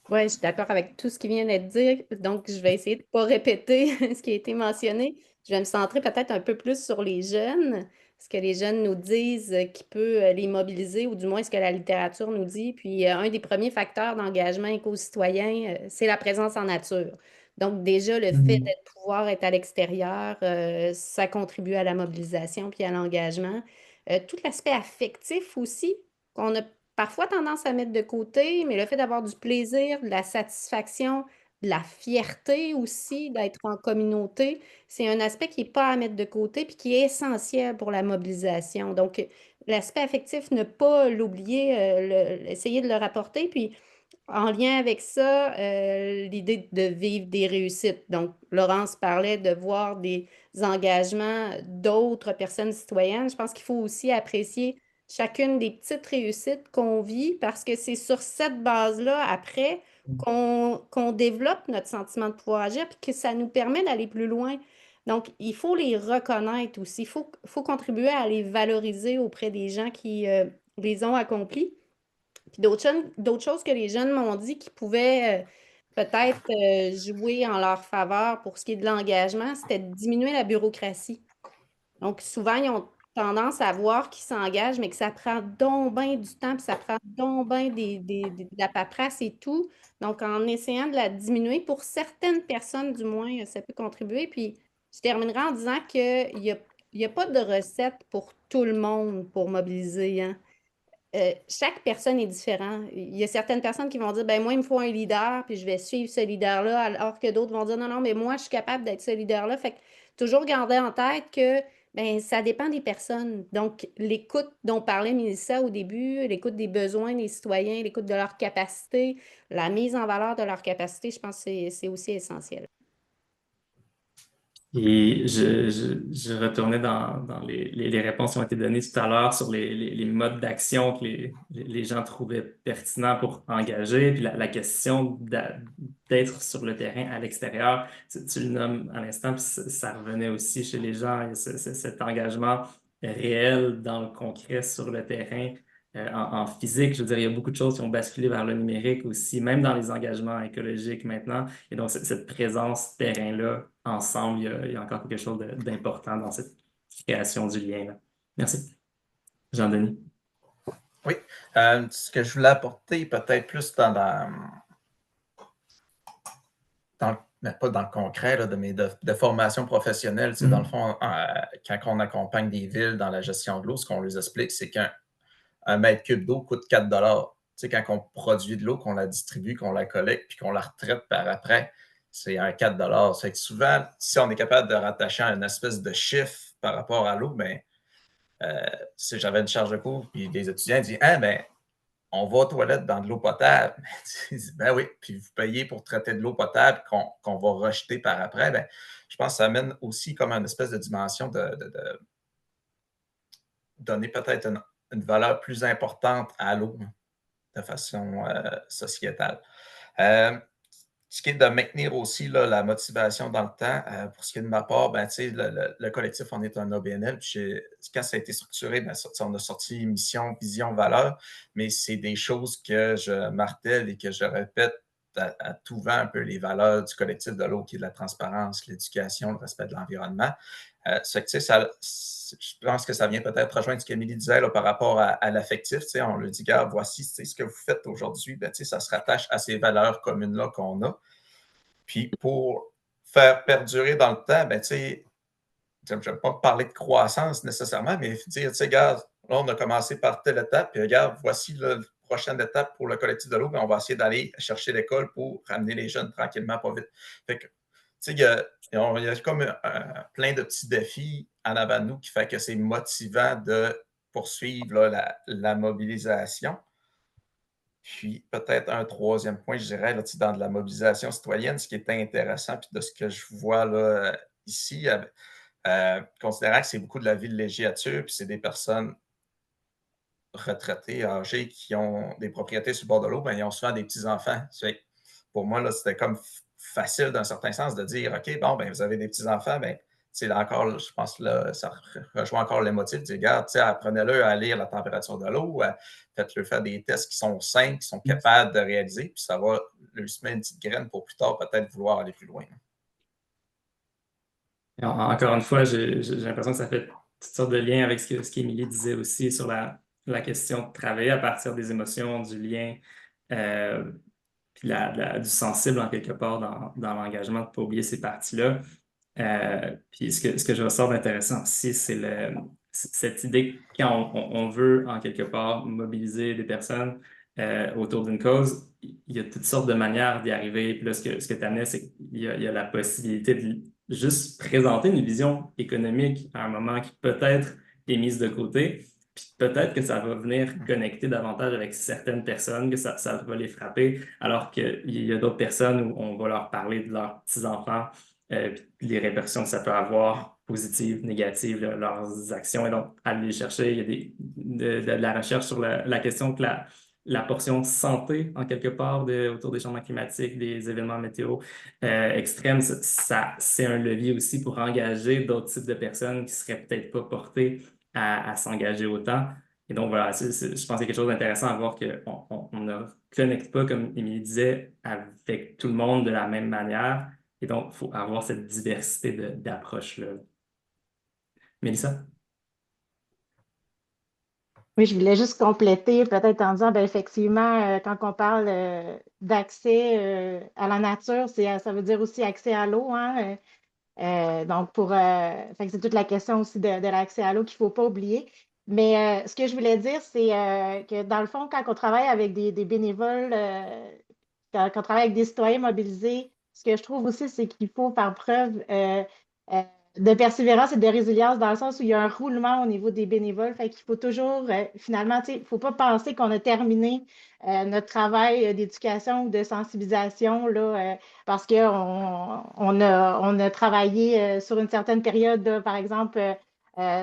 Oui, je suis d'accord avec tout ce qui vient d'être dit. Donc, je vais essayer de ne pas répéter ce qui a été mentionné. Je vais me centrer peut-être un peu plus sur les jeunes. ce que les jeunes nous disent qui peut les mobiliser, ou du moins ce que la littérature nous dit. Puis un des premiers facteurs d'engagement éco-citoyen, c'est la présence en nature. Donc déjà, le fait de pouvoir être à l'extérieur, ça contribue à la mobilisation puis à l'engagement. Tout l'aspect affectif aussi, qu'on a parfois tendance à mettre de côté, mais le fait d'avoir du plaisir, de la satisfaction, de la fierté aussi d'être en communauté, c'est un aspect qui n'est pas à mettre de côté puis qui est essentiel pour la mobilisation. Donc, l'aspect affectif, ne pas l'oublier, essayer de le rapporter. Puis, en lien avec ça, l'idée de vivre des réussites. Donc, Laurence parlait de voir des engagements d'autres personnes citoyennes. Je pense qu'il faut aussi apprécier chacune des petites réussites qu'on vit parce que c'est sur cette base-là, après, qu'on développe notre sentiment de pouvoir agir puis que ça nous permet d'aller plus loin. Donc, il faut les reconnaître aussi. Il faut contribuer à les valoriser auprès des gens qui les ont accomplis. Puis d'autres choses que les jeunes m'ont dit qui pouvaient peut-être jouer en leur faveur pour ce qui est de l'engagement, c'était de diminuer la bureaucratie. Donc, souvent, ils ont tendance à voir qu'ils s'engagent, mais que ça prend donc bien du temps, puis ça prend donc bien de la paperasse et tout. Donc, en essayant de la diminuer, pour certaines personnes, du moins, ça peut contribuer. Puis, je terminerai en disant qu'il n'y a pas de recette pour tout le monde pour mobiliser, hein. Chaque personne est différente. Il y a certaines personnes qui vont dire, ben moi, il me faut un leader, puis je vais suivre ce leader-là, alors que d'autres vont dire, non, non, mais moi, je suis capable d'être ce leader-là. Fait que toujours garder en tête que ben, ça dépend des personnes. Donc, l'écoute dont parlait Mélissa au début, l'écoute des besoins des citoyens, l'écoute de leurs capacités, la mise en valeur de leurs capacités, je pense que c'est aussi essentiel. Et je retournais dans les réponses qui ont été données tout à l'heure sur les modes d'action que les gens trouvaient pertinents pour engager, puis la question d'être sur le terrain à l'extérieur. Tu le nommes à l'instant, puis ça revenait aussi chez les gens, il y a cet engagement réel dans le concret sur le terrain. En physique, je veux dire, il y a beaucoup de choses qui ont basculé vers le numérique aussi, même dans les engagements écologiques maintenant. Et donc, cette présence terrain-là, ensemble, il y a encore quelque chose d'important dans cette création du lien, là. Merci. Jean-Denis. Oui. Ce que je voulais apporter peut-être plus mais pas dans le concret, là, de formation professionnelle. Dans le fond, quand on accompagne des villes dans la gestion de l'eau, ce qu'on leur explique, c'est qu'un mètre cube d'eau coûte 4 $. Quand on produit de l'eau, qu'on la distribue, qu'on la collecte, puis qu'on la retraite par après, c'est un 4 $. C'est que souvent, si on est capable de rattacher une espèce de chiffre par rapport à l'eau, ben, si j'avais une charge de cours, puis les étudiants disent, ah, ben, on va aux toilettes dans de l'eau potable. Ben oui, puis vous payez pour traiter de l'eau potable qu'on va rejeter par après. Ben, je pense que ça amène aussi comme une espèce de dimension de donner peut-être une valeur plus importante à l'eau de façon sociétale. Ce qui est de maintenir aussi là, la motivation dans le temps. Pour ce qui est de ma part, ben, le collectif, on est un OBNL. Puis quand ça a été structuré, ben, on a sorti mission, vision, valeur, mais c'est des choses que je martèle et que je répète à tout vent un peu les valeurs du collectif de l'eau, qui est de la transparence, l'éducation, le respect de l'environnement. Je pense que ça vient peut-être rejoindre ce qu'Émilie disait là, par rapport à l'affectif. On le dit, gars, voici ce que vous faites aujourd'hui. Ben, ça se rattache à ces valeurs communes-là qu'on a. Puis pour faire perdurer dans le temps, ben, je ne vais pas parler de croissance nécessairement, mais dire, regarde, là, on a commencé par telle étape, puis regarde, voici la prochaine étape pour le collectif de l'eau, ben, on va essayer d'aller chercher l'école pour ramener les jeunes tranquillement, pas vite. Fait que, il y a comme plein de petits défis en avant de nous qui fait que c'est motivant de poursuivre là, la mobilisation. Puis peut-être un troisième point, je dirais, là, dans de la mobilisation citoyenne, ce qui est intéressant, puis de ce que je vois là, ici, considérant que c'est beaucoup de la villégiature, puis c'est des personnes retraitées, âgées, qui ont des propriétés sur le bord de l'eau, ben, ils ont souvent des petits-enfants. Pour moi, là, c'était comme facile d'un certain sens de dire, OK, bon, ben, vous avez des petits-enfants, ben, là encore, je pense que ça rejoint encore les motifs. Dire, regarde, apprenez-le à lire la température de l'eau, faites-le faire des tests qui sont simples, qui sont capables de réaliser, puis ça va lui semer une petite graine pour plus tard peut-être vouloir aller plus loin. Encore une fois, j'ai l'impression que ça fait toutes sortes de liens avec ce qu'Émilie disait aussi sur la question de travailler à partir des émotions, du lien, puis du sensible en quelque part dans l'engagement, de ne pas oublier ces parties-là. Puis ce que je ressors d'intéressant aussi, c'est cette idée que quand on veut en quelque part mobiliser des personnes autour d'une cause, il y a toutes sortes de manières d'y arriver. Puis là, ce que tu amenais, c'est qu'il y a la possibilité de juste présenter une vision économique à un moment qui peut-être est mise de côté. Puis peut-être que ça va venir connecter davantage avec certaines personnes, que ça va les frapper, alors qu'il y a d'autres personnes où on va leur parler de leurs petits-enfants, puis les répercussions que ça peut avoir, positives, négatives, leurs actions. Et donc, aller les chercher, il y a de la recherche sur la question que la portion santé, en quelque part, autour des changements climatiques, des événements météo extrêmes, c'est un levier aussi pour engager d'autres types de personnes qui ne seraient peut-être pas portées à s'engager autant. Et donc, voilà, je pense qu'il y a quelque chose d'intéressant à voir qu'on ne connecte pas, comme Émilie disait, avec tout le monde de la même manière. Et donc, il faut avoir cette diversité d'approches-là. Mélissa? Oui, je voulais juste compléter, peut-être en disant, ben, effectivement, quand on parle d'accès à la nature, ça veut dire aussi accès à l'eau, hein? Donc, fait que c'est toute la question aussi de l'accès à l'eau qu'il ne faut pas oublier. Mais ce que je voulais dire, c'est que dans le fond, quand on travaille avec des bénévoles, quand on travaille avec des citoyens mobilisés, ce que je trouve aussi, c'est qu'il faut faire preuve euh, de persévérance et de résilience dans le sens où il y a un roulement au niveau des bénévoles. Fait qu'il faut toujours, finalement, il ne faut pas penser qu'on a terminé notre travail d'éducation ou de sensibilisation là, parce qu'on on a travaillé sur une certaine période, là, par exemple,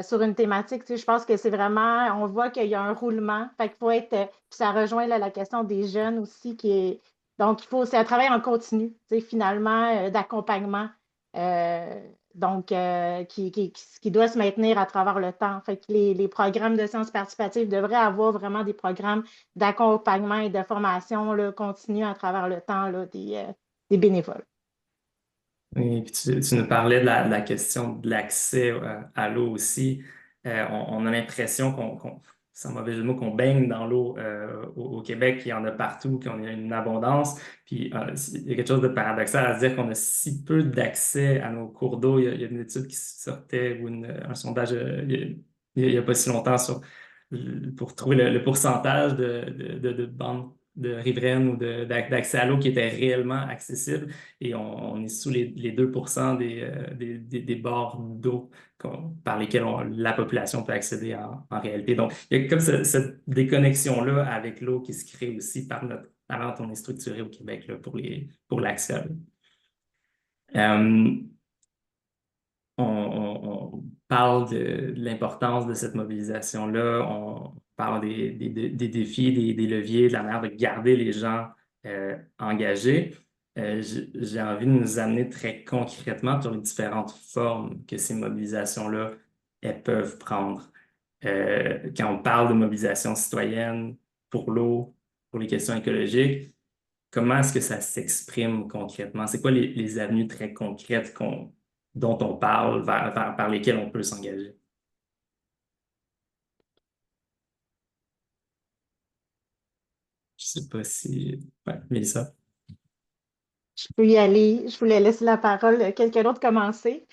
sur une thématique. Je pense que c'est vraiment, on voit qu'il y a un roulement. Fait qu'il faut être, puis ça rejoint là, la question des jeunes aussi qui est. Donc, c'est un travail en continu, finalement, d'accompagnement. Donc, qui doit se maintenir à travers le temps. Fait que les programmes de sciences participatives devraient avoir vraiment des programmes d'accompagnement et de formation là, continue à travers le temps là, des bénévoles. Oui, puis tu nous parlais de la question de l'accès à l'eau aussi. On a l'impression sans mauvais jeu de mots, qu'on baigne dans l'eau au Québec, il y en a partout, qu'on a une abondance. Puis il y a quelque chose de paradoxal à se dire qu'on a si peu d'accès à nos cours d'eau. Il y a une étude qui sortait, ou un sondage il y a pas si longtemps pour trouver le pourcentage de bandes de riveraines ou d'accès à l'eau qui était réellement accessible. Et on est sous les 2% des bords d'eau par lesquels la population peut accéder en réalité. Donc, il y a comme cette déconnexion-là avec l'eau qui se crée aussi par la manière dont on est structuré au Québec là, pour l'accès à l'eau. On parle de l'importance de cette mobilisation-là, on parle des défis, des leviers, de la manière de garder les gens engagés. J'ai envie de nous amener très concrètement sur les différentes formes que ces mobilisations-là elles peuvent prendre. Quand on parle de mobilisation citoyenne pour l'eau, pour les questions écologiques, comment est-ce que ça s'exprime concrètement? C'est quoi les avenues très concrètes dont on parle, par lesquelles on peut s'engager? Je sais pas si... Ouais, Mélissa? Je peux y aller. Je voulais laisser la parole à quelqu'un d'autre commencer.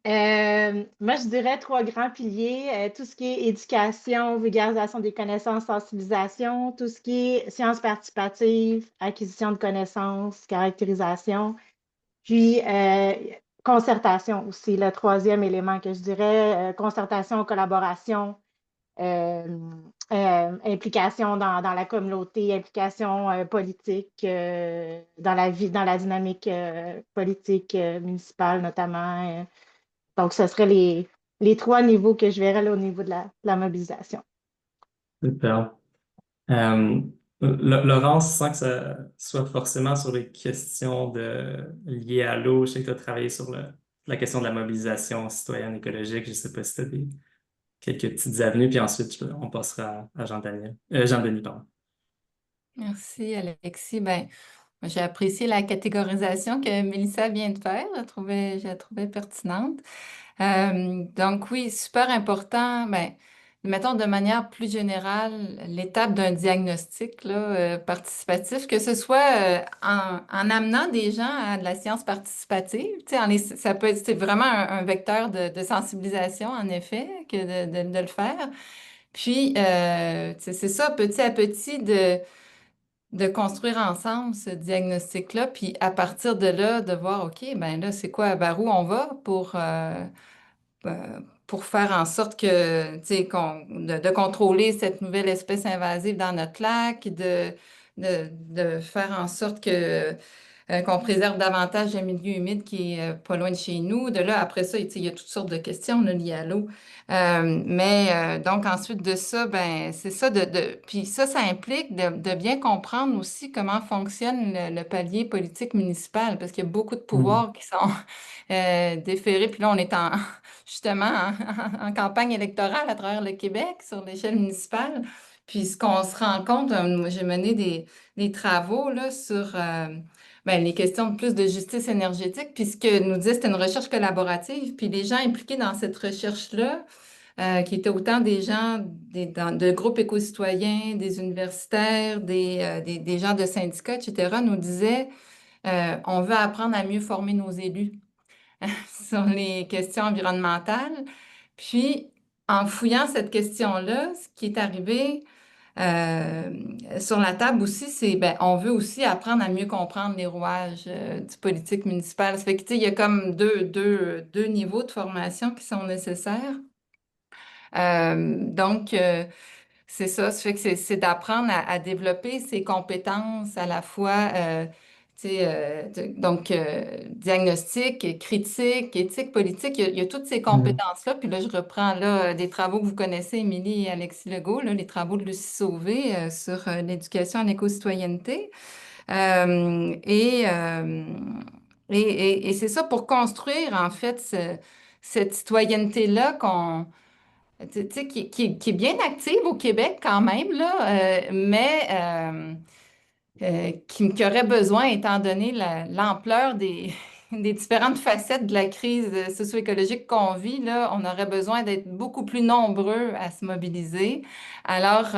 Moi, je dirais 3 grands piliers. Tout ce qui est éducation, vulgarisation des connaissances, sensibilisation, tout ce qui est sciences participatives, acquisition de connaissances, caractérisation, puis concertation aussi, le 3e élément que je dirais, concertation, collaboration, implication dans la communauté, implication politique dans la dynamique politique municipale notamment. Donc, ce seraient les 3 niveaux que je verrais là, au niveau de la mobilisation. Super. Laurence, sans que ça soit forcément sur les questions liées à l'eau, je sais que tu as travaillé sur la question de la mobilisation citoyenne écologique. Je ne sais pas si tu as quelques petites avenues, puis ensuite on passera à Jean-Denis, pardon. Merci, Alexis. Ben, J'ai apprécié la catégorisation que Mélissa vient de faire. Je la trouvais pertinente. Donc oui, super important. Ben, mettons de manière plus générale, l'étape d'un diagnostic là, participatif, que ce soit en amenant des gens à de la science participative. Tu sais, ça peut être c'est vraiment un vecteur de sensibilisation, en effet, que de le faire. Puis, c'est ça, petit à petit, de construire ensemble ce diagnostic-là, puis à partir de là, de voir, OK, ben là, c'est quoi, vers où on va pour faire en sorte que, tu sais, de contrôler cette nouvelle espèce invasive dans notre lac, de faire en sorte qu'on préserve davantage le milieu humide qui est pas loin de chez nous. De là, après ça, tu sais, il y a toutes sortes de questions là, liées à l'eau. Donc, ensuite de ça, ben, c'est ça. Puis ça implique de bien comprendre aussi comment fonctionne le palier politique municipal, parce qu'il y a beaucoup de pouvoirs qui sont déférés. Puis là, on est justement en campagne électorale à travers le Québec sur l'échelle municipale. Puis ce qu'on se rend compte, moi, j'ai mené des travaux là, sur ben, les questions de plus de justice énergétique. Puis ce que nous disait, c'était une recherche collaborative. Puis les gens impliqués dans cette recherche-là, qui étaient autant des gens de groupes éco-citoyens, des universitaires, des gens de syndicats, etc., nous disaient, on veut apprendre à mieux former nos élus sur les questions environnementales. Puis, en fouillant cette question-là, ce qui est arrivé sur la table aussi, c'est ben, on veut aussi apprendre à mieux comprendre les rouages du politique municipal. Ça fait que, tu sais, il y a comme deux niveaux de formation qui sont nécessaires. Donc, c'est ça. Ça fait que c'est d'apprendre à développer ses compétences à la fois, tu sais, donc, diagnostic, critique, éthique, politique. Il y a toutes ces compétences-là. Puis là, je reprends là, des travaux que vous connaissez, Émilie et Alexis Legault, là, les travaux de Lucie Sauvé sur l'éducation en éco-citoyenneté. Euh, et euh, et c'est ça pour construire, en fait, cette citoyenneté-là tu sais, qui est bien active au Québec quand même, là, mais qui aurait besoin, étant donné l'ampleur des différentes facettes de la crise socio-écologique qu'on vit, là, on aurait besoin d'être beaucoup plus nombreux à se mobiliser. Alors,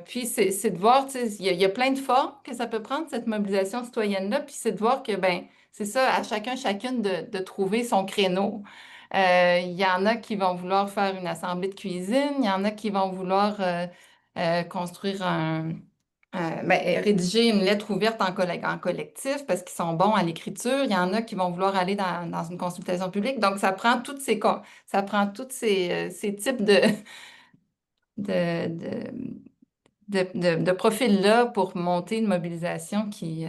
puis c'est de voir, tu sais, il y a plein de formes que ça peut prendre, cette mobilisation citoyenne-là, puis c'est de voir que, ben, c'est ça, à chacune de trouver son créneau. Il y en a qui vont vouloir faire une assemblée de cuisine, il y en a qui vont vouloir construire rédiger une lettre ouverte en collectif parce qu'ils sont bons à l'écriture. Il y en a qui vont vouloir aller dans une consultation publique. Donc, ça prend tous ces types de, de profils-là pour monter une mobilisation tu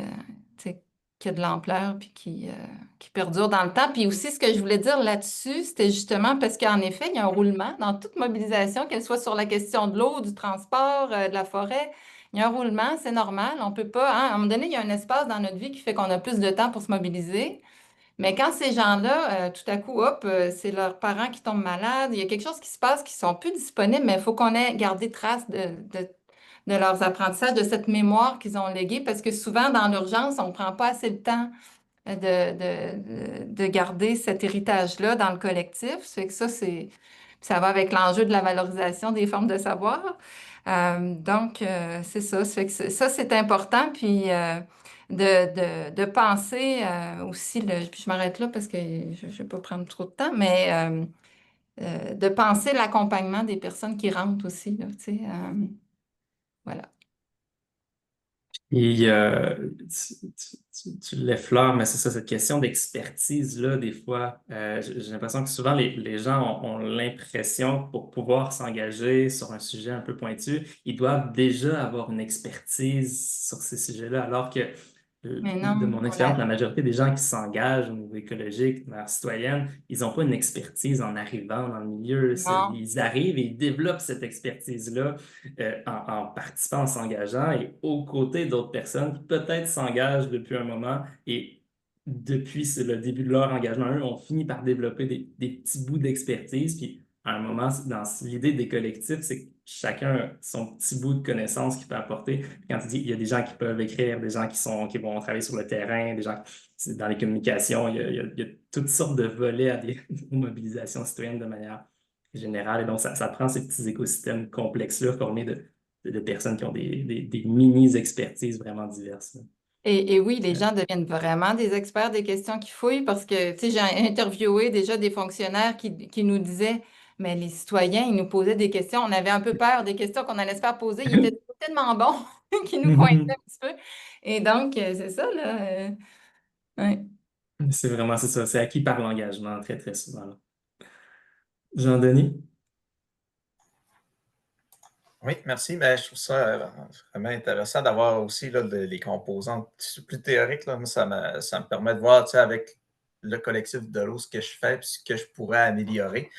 sais, qui a de l'ampleur puis qui perdure dans le temps. Puis aussi, ce que je voulais dire là-dessus, c'était justement parce qu'en effet, il y a un roulement dans toute mobilisation, qu'elle soit sur la question de l'eau, du transport, de la forêt. Il y a un roulement, c'est normal. On peut pas, hein, à un moment donné, il y a un espace dans notre vie qui fait qu'on a plus de temps pour se mobiliser. Mais quand ces gens-là, tout à coup, hop, c'est leurs parents qui tombent malades, il y a quelque chose qui se passe qui sont plus disponibles, mais il faut qu'on ait gardé trace de leurs apprentissages, de cette mémoire qu'ils ont léguée, parce que souvent, dans l'urgence, on ne prend pas assez le temps de garder cet héritage-là dans le collectif. Ça fait que ça va avec l'enjeu de la valorisation des formes de savoir. Donc, c'est ça. Ça fait que ça, c'est important. Puis, de penser aussi, puis je m'arrête là parce que je ne vais pas prendre trop de temps, mais de penser l'accompagnement des personnes qui rentrent aussi, là, tu sais, voilà. Et tu l'effleures, mais c'est ça, cette question d'expertise-là, des fois, j'ai l'impression que souvent les gens ont l'impression, pour pouvoir s'engager sur un sujet un peu pointu, ils doivent déjà avoir une expertise sur ces sujets-là, alors que Mais de non, mon expérience, la majorité des gens qui s'engagent au niveau écologique, de manière citoyenne, ils n'ont pas une expertise en arrivant dans le milieu. non. Ils arrivent et ils développent cette expertise-là en participant, en s'engageant et aux côtés d'autres personnes qui peut-être s'engagent depuis un moment et depuis le début de leur engagement, eux ont fini par développer des petits bouts d'expertise. Puis à un moment, dans l'idée des collectifs, c'est que chacun a son petit bout de connaissances qu'il peut apporter. Quand tu dis, il y a des gens qui peuvent écrire, des gens qui vont travailler sur le terrain, des gens dans les communications, il y a toutes sortes de volets à des aux mobilisations citoyennes de manière générale. Et donc, ça prend ces petits écosystèmes complexes-là formés de personnes qui ont des mini-expertises vraiment diverses, là. Et oui, les gens deviennent vraiment des experts des questions qu'ils fouillent parce que, tu sais, j'ai interviewé déjà des fonctionnaires qui nous disaient, mais les citoyens, ils nous posaient des questions. On avait un peu peur des questions qu'on allait se faire poser. Ils étaient tellement bons qu'ils nous pointaient un petit peu. Et donc, c'est ça, là. Ouais. C'est ça, c'est acquis par l'engagement très, très souvent, là. Jean-Denis? Oui, merci. Mais je trouve ça vraiment intéressant d'avoir aussi là, les composantes plus théoriques. Là. Moi, ça me permet de voir, tu sais, avec le collectif de l'eau, ce que je fais et ce que je pourrais améliorer.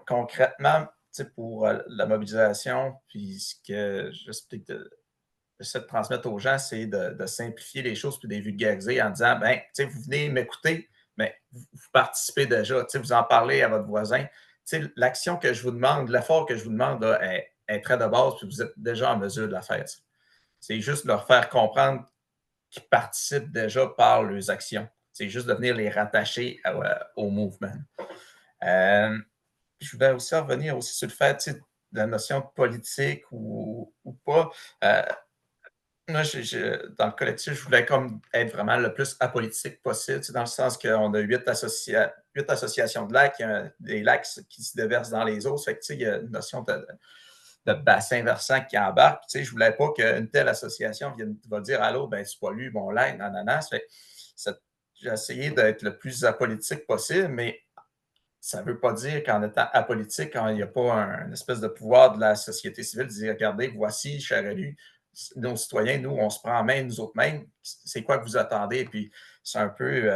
Concrètement, tu sais, pour la mobilisation, puis ce que j'essaie de transmettre aux gens, c'est de simplifier les choses puis de les vulgariser en disant, ben, tu sais, vous venez m'écouter, mais vous participez déjà, tu sais, vous en parlez à votre voisin. Tu sais, l'action que je vous demande, l'effort que je vous demande là, est très de base, puis vous êtes déjà en mesure de la faire. Tu sais. C'est juste leur faire comprendre qu'ils participent déjà par leurs actions. C'est juste de venir les rattacher au mouvement. Je voulais aussi revenir aussi sur le fait, tu sais, de la notion de politique ou pas. Moi, dans le collectif, je voulais comme être vraiment le plus apolitique possible, tu sais, dans le sens qu'on a 8 associations de lacs, il y a des lacs qui se déversent dans les eaux. Fait que, tu sais, il y a une notion de bassin versant qui embarque. Tu sais, je ne voulais pas qu'une telle association va dire allô, ben, tu pollues mon lac, nanana. J'ai essayé d'être le plus apolitique possible, mais ça ne veut pas dire qu'en étant apolitique, quand il n'y a pas une espèce de pouvoir de la société civile, de dire regardez, voici, cher élu, nos citoyens, nous, on se prend en main, nous autres mêmes, c'est quoi que vous attendez? Puis c'est un peu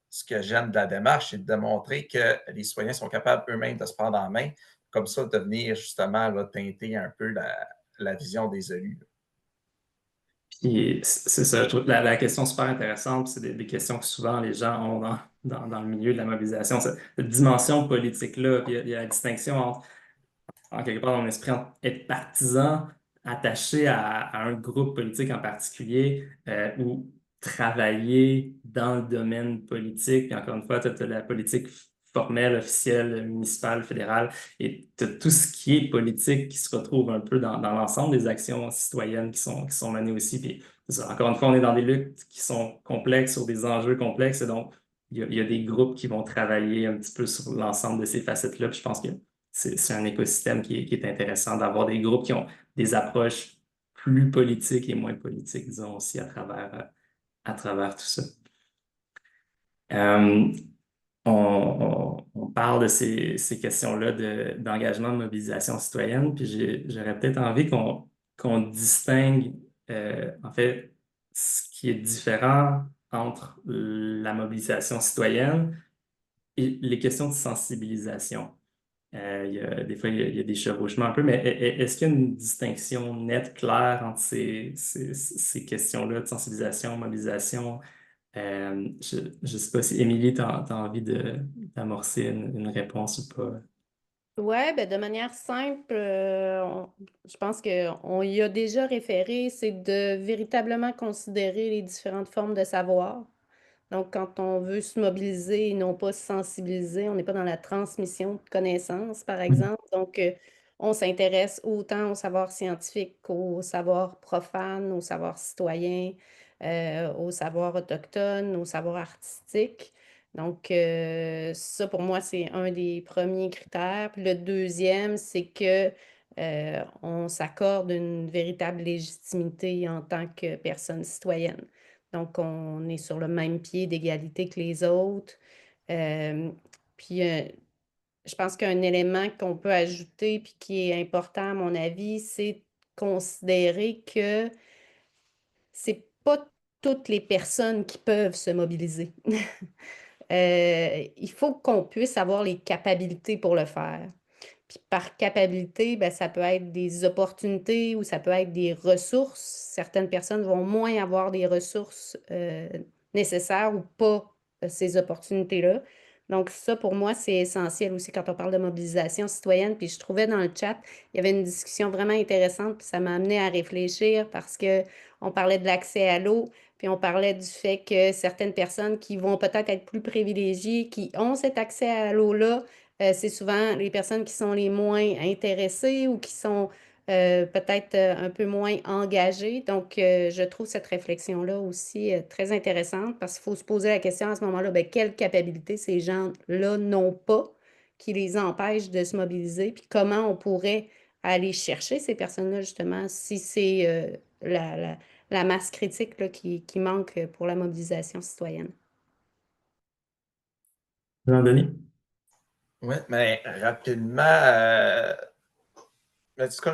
ce que j'aime de la démarche, c'est de démontrer que les citoyens sont capables eux-mêmes de se prendre en main, comme ça, de venir justement là, teinter un peu la vision des élus. Puis c'est ça, je trouve la question super intéressante, puis c'est des questions que souvent les gens ont dans le milieu de la mobilisation, cette dimension politique-là, puis il y a la distinction entre, en quelque part, dans mon esprit, entre être partisan, attaché à un groupe politique en particulier, ou travailler dans le domaine politique. Puis encore une fois, tu as la politique formelle, officielle, municipale, fédérale, et tu as tout ce qui est politique qui se retrouve un peu dans l'ensemble des actions citoyennes qui sont menées aussi. Puis c'est ça, encore une fois, on est dans des luttes qui sont complexes, sur des enjeux complexes, et donc il y a des groupes qui vont travailler un petit peu sur l'ensemble de ces facettes-là. Puis je pense que c'est un écosystème qui est intéressant d'avoir des groupes qui ont des approches plus politiques et moins politiques, disons, aussi à travers tout ça. On parle de ces questions-là d'engagement, de mobilisation citoyenne, puis j'aurais peut-être envie qu'on distingue, en fait, ce qui est différent entre la mobilisation citoyenne et les questions de sensibilisation. Des fois, il y a des chevauchements un peu, mais est-ce qu'il y a une distinction nette, claire entre ces questions-là de sensibilisation, mobilisation? Je ne sais pas si, Émilie, tu as envie d'amorcer une réponse ou pas. Oui, ben de manière simple, je pense qu'on y a déjà référé, c'est de véritablement considérer les différentes formes de savoir. Donc, quand on veut se mobiliser et non pas se sensibiliser, on n'est pas dans la transmission de connaissances, par exemple. Donc, on s'intéresse autant au savoir scientifique qu'au savoir profane, au savoir citoyen, au savoir autochtone, au savoir artistique. Donc, ça, pour moi, c'est un des premiers critères. Puis le deuxième, c'est que on s'accorde une véritable légitimité en tant que personne citoyenne. Donc, on est sur le même pied d'égalité que les autres. Puis, je pense qu'un élément qu'on peut ajouter puis qui est important, à mon avis, c'est considérer que c'est pas toutes les personnes qui peuvent se mobiliser. Il faut qu'on puisse avoir les capacités pour le faire. Puis par capacité, ben, ça peut être des opportunités ou ça peut être des ressources. Certaines personnes vont moins avoir des ressources nécessaires ou pas ces opportunités-là. Donc, ça, pour moi, c'est essentiel aussi quand on parle de mobilisation citoyenne. Puis je trouvais dans le chat, il y avait une discussion vraiment intéressante, puis ça m'a amené à réfléchir parce qu'on parlait de l'accès à l'eau, puis on parlait du fait que certaines personnes qui vont peut-être être plus privilégiées, qui ont cet accès à l'eau-là, c'est souvent les personnes qui sont les moins intéressées ou qui sont peut-être un peu moins engagées. Donc, je trouve cette réflexion-là aussi très intéressante parce qu'il faut se poser la question à ce moment-là, bien, quelle capacité ces gens-là n'ont pas qui les empêchent de se mobiliser, puis comment on pourrait aller chercher ces personnes-là, justement, si c'est la masse critique là, qui manque pour la mobilisation citoyenne. Jean-Denis? Oui, mais rapidement, en tout cas,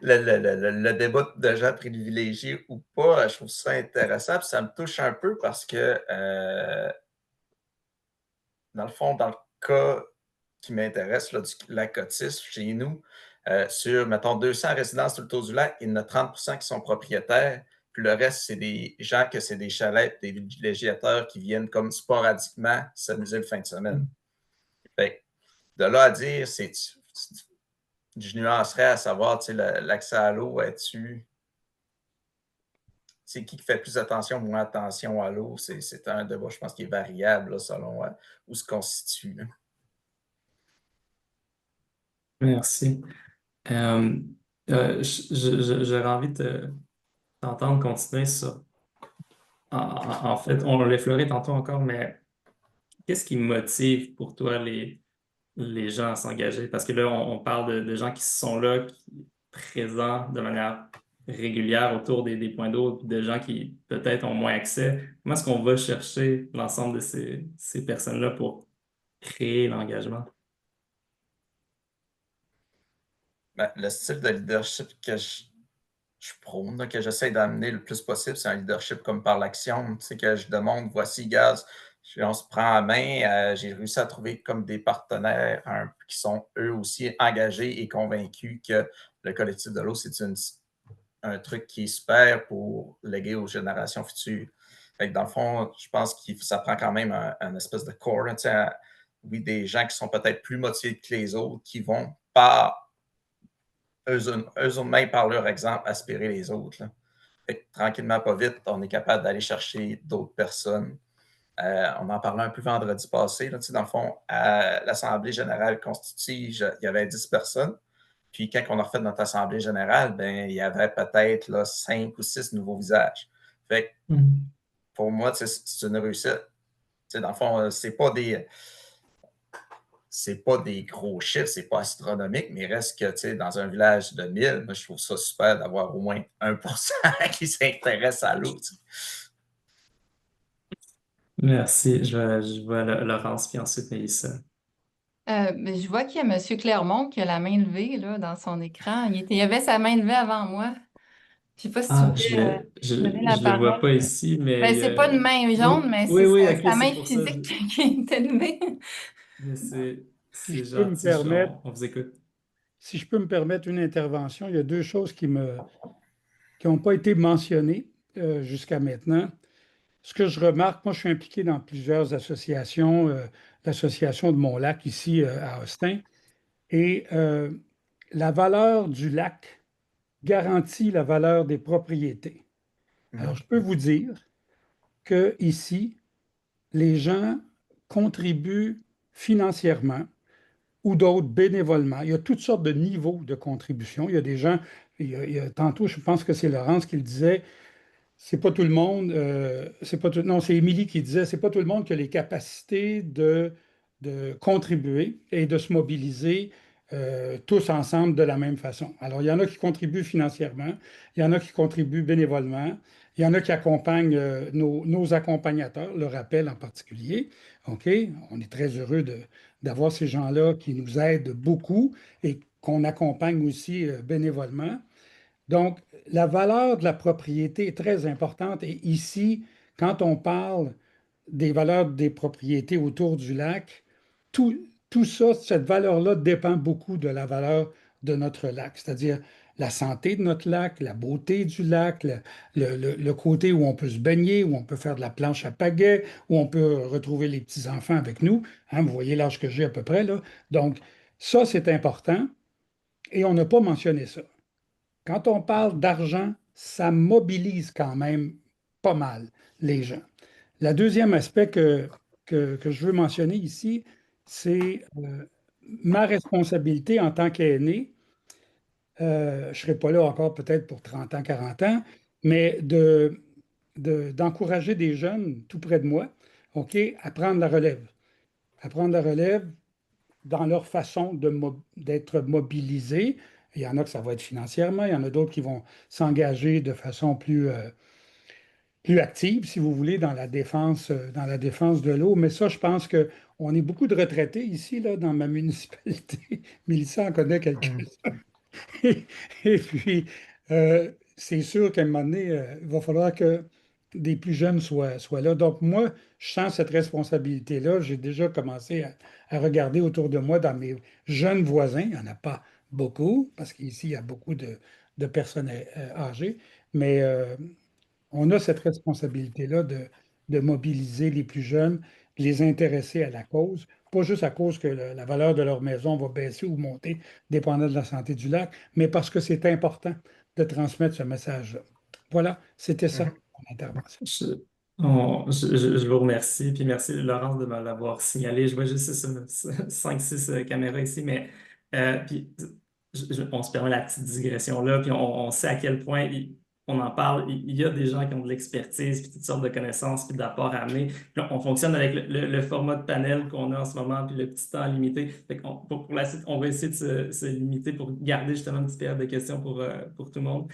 le débat de gens privilégiés ou pas, je trouve ça intéressant, puis ça me touche un peu parce que, dans le fond, dans le cas qui m'intéresse, là, du lac Otis, chez nous, sur, mettons, 200 résidences sur le tour du lac, il y en a 30% qui sont propriétaires, puis le reste, c'est des gens que c'est des chalets, des villégiateurs qui viennent comme sporadiquement s'amuser le fin de semaine. Fait que de là à dire, je nuancerais à savoir, tu sais, l'accès à l'eau, c'est qui fait plus attention ou moins attention à l'eau? C'est un débat, je pense, qui est variable là, selon où se constitue. Là. Merci. Euh, J'aurais envie de t'entendre continuer ça. En fait, on l'a effleuré tantôt encore, mais qu'est-ce qui motive pour toi les gens à s'engager? Parce que là, on parle de gens qui sont là, présents de manière régulière autour des points d'eau, de gens qui peut-être ont moins accès. Comment est-ce qu'on va chercher l'ensemble de ces personnes-là pour créer l'engagement? Ben, le style de leadership que je prône, là, que j'essaie d'amener le plus possible, c'est un leadership comme par l'action. Tu sais, que je demande, voici, gaz, on se prend à main. J'ai réussi à trouver comme des partenaires qui sont eux aussi engagés et convaincus que le collectif de l'eau, c'est un truc qui est super pour léguer aux générations futures. Fait que dans le fond, je pense que ça prend quand même un espèce de core. Tu sais, oui, des gens qui sont peut-être plus motivés que les autres, qui vont par eux-mêmes, par leur exemple, aspirer les autres. Là. Fait que, tranquillement, pas vite, on est capable d'aller chercher d'autres personnes. On en parlait un peu vendredi passé. Là, dans le fond, à l'Assemblée générale constitutive, il y avait 10 personnes. Puis quand on a refait notre Assemblée générale, ben, il y avait peut-être là, 5 ou 6 nouveaux visages. Fait que, pour moi, c'est une réussite. Dans le fond, c'est pas des gros chiffres, c'est pas astronomique, mais il reste que, dans un village de 1000, moi, je trouve ça super d'avoir au moins 1% qui s'intéresse à l'eau. Merci. Je vois Laurence, puis ensuite Mélissa. Mais je vois qu'il y a M. Clermont qui a la main levée là, dans son écran. Il avait sa main levée avant moi. Je ne sais pas si tu voulais donner la Je le vois parole. pas ici, mais Ben, c'est pas une main jaune, mais oui, c'est oui, ok, sa c'est main pour ça. physique qui était levée. Mais Si c'est je peux me gentil, permettre, on vous écoute. si je peux me permettre une intervention, il y a deux choses qui n'ont pas été mentionnées jusqu'à maintenant. Ce que je remarque, moi, je suis impliqué dans plusieurs associations, l'association de Mont-Lac ici à Austin, et la valeur du lac garantit la valeur des propriétés. Alors, je peux vous dire que ici, les gens contribuent financièrement ou d'autres bénévolement. Il y a toutes sortes de niveaux de contribution. Il y a des gens, tantôt, je pense que c'est Laurence qui le disait, c'est pas tout le monde, non, c'est Émilie qui disait, c'est pas tout le monde qui a les capacités de contribuer et de se mobiliser tous ensemble de la même façon. Alors, il y en a qui contribuent financièrement, il y en a qui contribuent bénévolement, il y en a qui accompagnent nos accompagnateurs, le rappel en particulier. OK? On est très heureux d'avoir ces gens-là qui nous aident beaucoup et qu'on accompagne aussi bénévolement. Donc, la valeur de la propriété est très importante. Et ici, quand on parle des valeurs des propriétés autour du lac, tout ça, cette valeur-là dépend beaucoup de la valeur de notre lac. C'est-à-dire, la santé de notre lac, la beauté du lac, le côté où on peut se baigner, où on peut faire de la planche à pagaie, où on peut retrouver les petits-enfants avec nous. Hein, vous voyez l'âge que j'ai à peu près, là. Donc, ça, c'est important et on n'a pas mentionné ça. Quand on parle d'argent, ça mobilise quand même pas mal les gens. Le deuxième aspect que je veux mentionner ici, c'est ma responsabilité en tant qu'aîné. Je ne serai pas là encore peut-être pour 30 ans, 40 ans, mais d'encourager des jeunes tout près de moi, OK, à prendre la relève. À prendre la relève dans leur façon d'être mobilisés. Il y en a que ça va être financièrement, il y en a d'autres qui vont s'engager de façon plus active, si vous voulez, dans la défense de l'eau. Mais ça, je pense qu'on est beaucoup de retraités ici, là, dans ma municipalité. Mélissa en connaît quelques-uns. Et puis, c'est sûr qu'à un moment donné, il va falloir que des plus jeunes soient là. Donc, moi, je sens cette responsabilité-là. J'ai déjà commencé à regarder autour de moi dans mes jeunes voisins. Il n'y en a pas beaucoup, parce qu'ici, il y a beaucoup de personnes âgées. Mais on a cette responsabilité-là de mobiliser les plus jeunes, de les intéresser à la cause, pas juste à cause que la valeur de leur maison va baisser ou monter, dépendant de la santé du lac, mais parce que c'est important de transmettre ce message-là. Voilà, c'était ça, mon intervention. Je vous remercie, puis merci Laurence de me l'avoir signalé. Je vois juste 5-6 caméras ici, mais puis, on se permet la petite digression là, puis on sait à quel point on en parle. Il y a des gens qui ont de l'expertise, puis toutes sortes de connaissances, puis d'apports à amener. Puis on fonctionne avec le format de panel qu'on a en ce moment, puis le petit temps limité. Fait pour la suite, on va essayer de se limiter pour garder justement une petite période de questions pour tout le monde.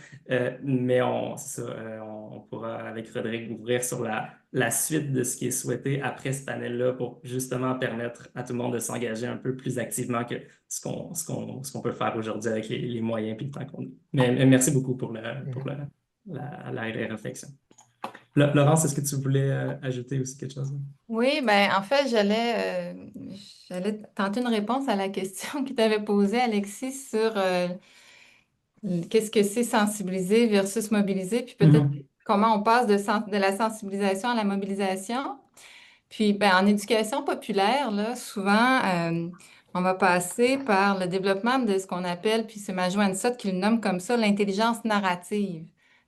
Mais c'est ça, on pourra, avec Rodrigue, ouvrir sur la suite de ce qui est souhaité après ce panel-là pour justement permettre à tout le monde de s'engager un peu plus activement que ce qu'on peut faire aujourd'hui avec les moyens et le temps qu'on a. Mais merci beaucoup pour la réflexion. Laurence, est-ce que tu voulais ajouter aussi quelque chose? Oui, ben en fait, j'allais tenter une réponse à la question que tu avais posée, Alexis, sur qu'est-ce que c'est sensibiliser versus mobiliser, puis peut-être comment on passe de la sensibilisation à la mobilisation. Puis, ben, en éducation populaire, là, souvent, on va passer par le développement de ce qu'on appelle, puis c'est Majo Ansott qui le nomme comme ça, l'intelligence narrative.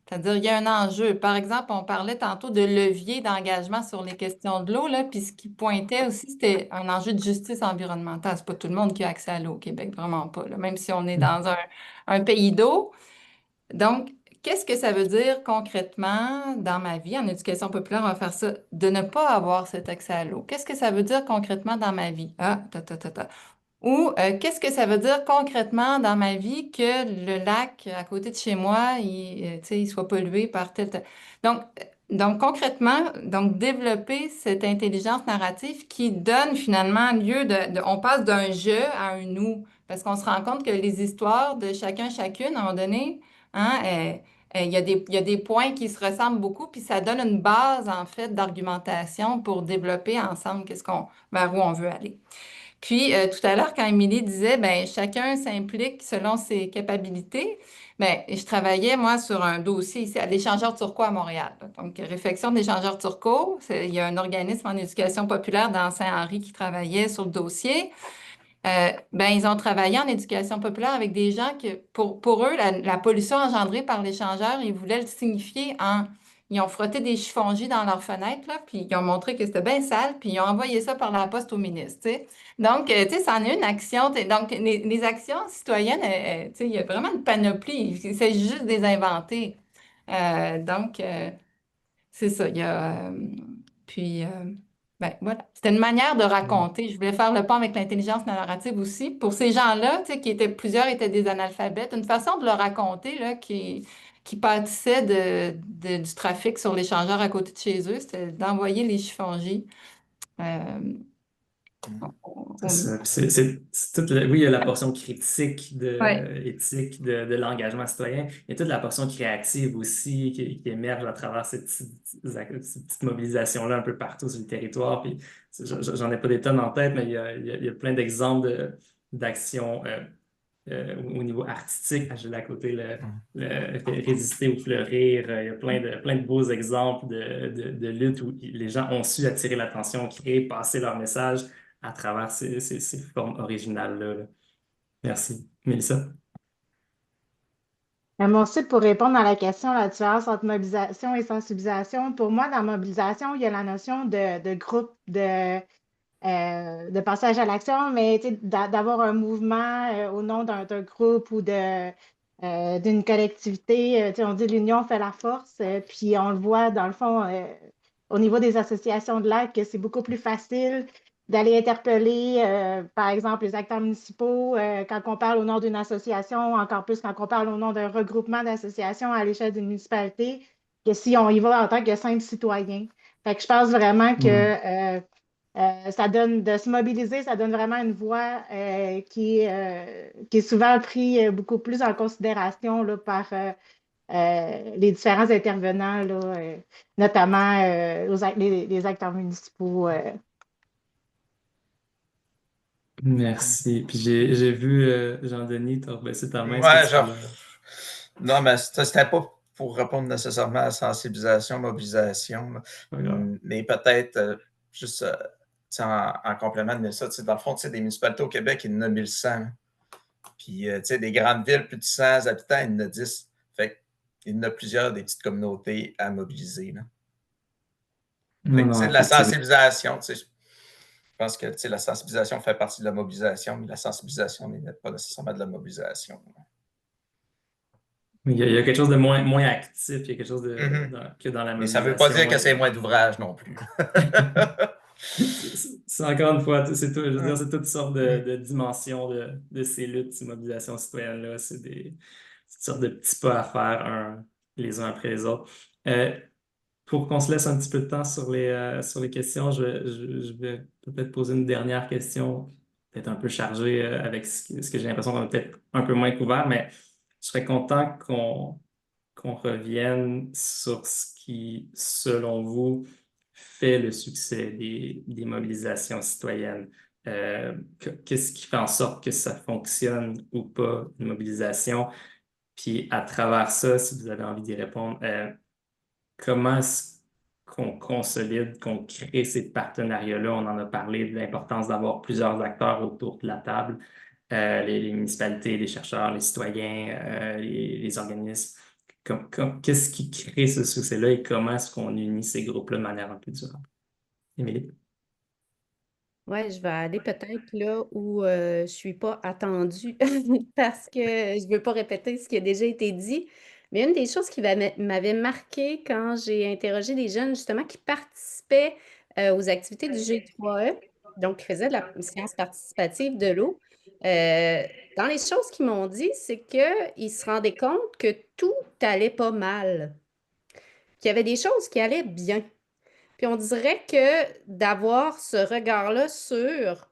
C'est-à-dire, il y a un enjeu. Par exemple, on parlait tantôt de levier d'engagement sur les questions de l'eau, là, puis ce qui pointait aussi, c'était un enjeu de justice environnementale. C'est pas tout le monde qui a accès à l'eau au Québec, vraiment pas, là, même si on est dans un pays d'eau. Donc, qu'est-ce que ça veut dire concrètement dans ma vie? En éducation populaire, on va faire ça, de ne pas avoir cet accès à l'eau. Qu'est-ce que ça veut dire concrètement dans ma vie? Ou qu'est-ce que ça veut dire concrètement dans ma vie que le lac à côté de chez moi, il soit pollué par tel. Donc concrètement, développer cette intelligence narrative qui donne finalement lieu on passe d'un je à un nous. Parce qu'on se rend compte que les histoires de chacune, à un moment donné, hein, il y a des points qui se ressemblent beaucoup, puis ça donne une base, en fait, d'argumentation pour développer ensemble vers où on veut aller. Puis, tout à l'heure, quand Émilie disait, ben chacun s'implique selon ses capacités, ben je travaillais, moi, sur un dossier ici à l'Échangeur Turcot à Montréal. Donc, réflexion de l'Échangeur Turcot. Il y a un organisme en éducation populaire dans Saint-Henri qui travaillait sur le dossier. Ben, ils ont travaillé en éducation populaire avec des gens que, pour eux, la pollution engendrée par l'échangeur, ils voulaient le signifier Ils ont frotté des chiffons-J dans leurs fenêtres, là, puis ils ont montré que c'était bien sale, puis ils ont envoyé ça par la poste au ministre, tu sais. Donc, tu sais, ça en est une action. Donc, les actions citoyennes, tu sais, il y a vraiment une panoplie. Il s'agit juste de les inventer. Donc, c'est ça. Il y a... puis... ben, voilà. C'était une manière de raconter. Je voulais faire le pont avec l'intelligence narrative aussi. Pour ces gens-là, tu sais, plusieurs étaient des analphabètes, une façon de le raconter là, qui pâtissait du trafic sur l'échangeur à côté de chez eux, c'était d'envoyer les chiffons-J. Oui, il y a la portion critique, Ouais. éthique de l'engagement citoyen. Il y a toute la portion créative aussi qui émerge à travers cette petite mobilisation-là un peu partout sur le territoire. Puis, j'en ai pas des tonnes en tête, mais il y a plein d'exemples d'actions au niveau artistique, ajouter à côté résister ou fleurir. Il y a plein de beaux exemples de luttes où les gens ont su attirer l'attention, créer, passer leur message à travers ces formes originales-là. Là. Merci. Mélissa? Moi aussi, pour répondre à la question, la différence entre mobilisation et sensibilisation, pour moi, dans mobilisation, il y a la notion de groupe, de passage à l'action, mais d'avoir un mouvement au nom d'un groupe ou d'une collectivité. On dit l'union fait la force, puis on le voit dans le fond au niveau des associations de l'aide que c'est beaucoup plus facile d'aller interpeller, par exemple, les acteurs municipaux quand on parle au nom d'une association, encore plus quand on parle au nom d'un regroupement d'associations à l'échelle d'une municipalité, que si on y va en tant que simple citoyen. Fait que je pense vraiment que ça donne de se mobiliser, ça donne vraiment une voix qui est souvent prise beaucoup plus en considération là, par les différents intervenants, là, notamment les acteurs municipaux. Merci. Puis j'ai vu Jean-Denis, tu as baissé ta main. Ouais, genre. Non, mais c'était pas pour répondre nécessairement à la sensibilisation, mobilisation, mais peut-être juste en complément de ça, dans le fond, des municipalités au Québec, il y en a 1100. Puis, des grandes villes, plus de 100 habitants, il y en a 10. Fait il y en a plusieurs des petites communautés à mobiliser. Là. Fait que, la sensibilisation, je pense que la sensibilisation fait partie de la mobilisation, mais la sensibilisation n'est pas nécessairement de la mobilisation. Il y a quelque chose de moins actif, il y a quelque chose que dans la mobilisation. Mais ça ne veut pas dire que c'est moins d'ouvrage non plus. C'est encore une fois, c'est tout, je veux dire, c'est toutes sortes de dimensions de ces luttes, ces mobilisations citoyennes-là. C'est toutes sortes de petits pas à faire les uns après les autres. Pour qu'on se laisse un petit peu de temps sur les questions, je vais peut-être poser une dernière question, peut-être un peu chargée avec ce que j'ai l'impression qu'on a peut-être un peu moins couvert, mais je serais content qu'on revienne sur ce qui, selon vous, fait le succès des mobilisations citoyennes. Qu'est-ce qui fait en sorte que ça fonctionne ou pas, une mobilisation? Puis à travers ça, si vous avez envie d'y répondre, comment est-ce qu'on consolide, qu'on crée ces partenariats-là? On en a parlé de l'importance d'avoir plusieurs acteurs autour de la table, les municipalités, les chercheurs, les citoyens, les organismes. Qu'est-ce qui crée ce succès-là et comment est-ce qu'on unit ces groupes-là de manière un peu durable? Émilie? Oui, je vais aller peut-être là où je ne suis pas attendue parce que je ne veux pas répéter ce qui a déjà été dit. Mais une des choses qui m'avait marqué quand j'ai interrogé des jeunes justement qui participaient aux activités du G3E, donc qui faisaient de la science participative de l'eau, dans les choses qu'ils m'ont dit, c'est qu'ils se rendaient compte que tout allait pas mal, qu'il y avait des choses qui allaient bien. Puis on dirait que d'avoir ce regard-là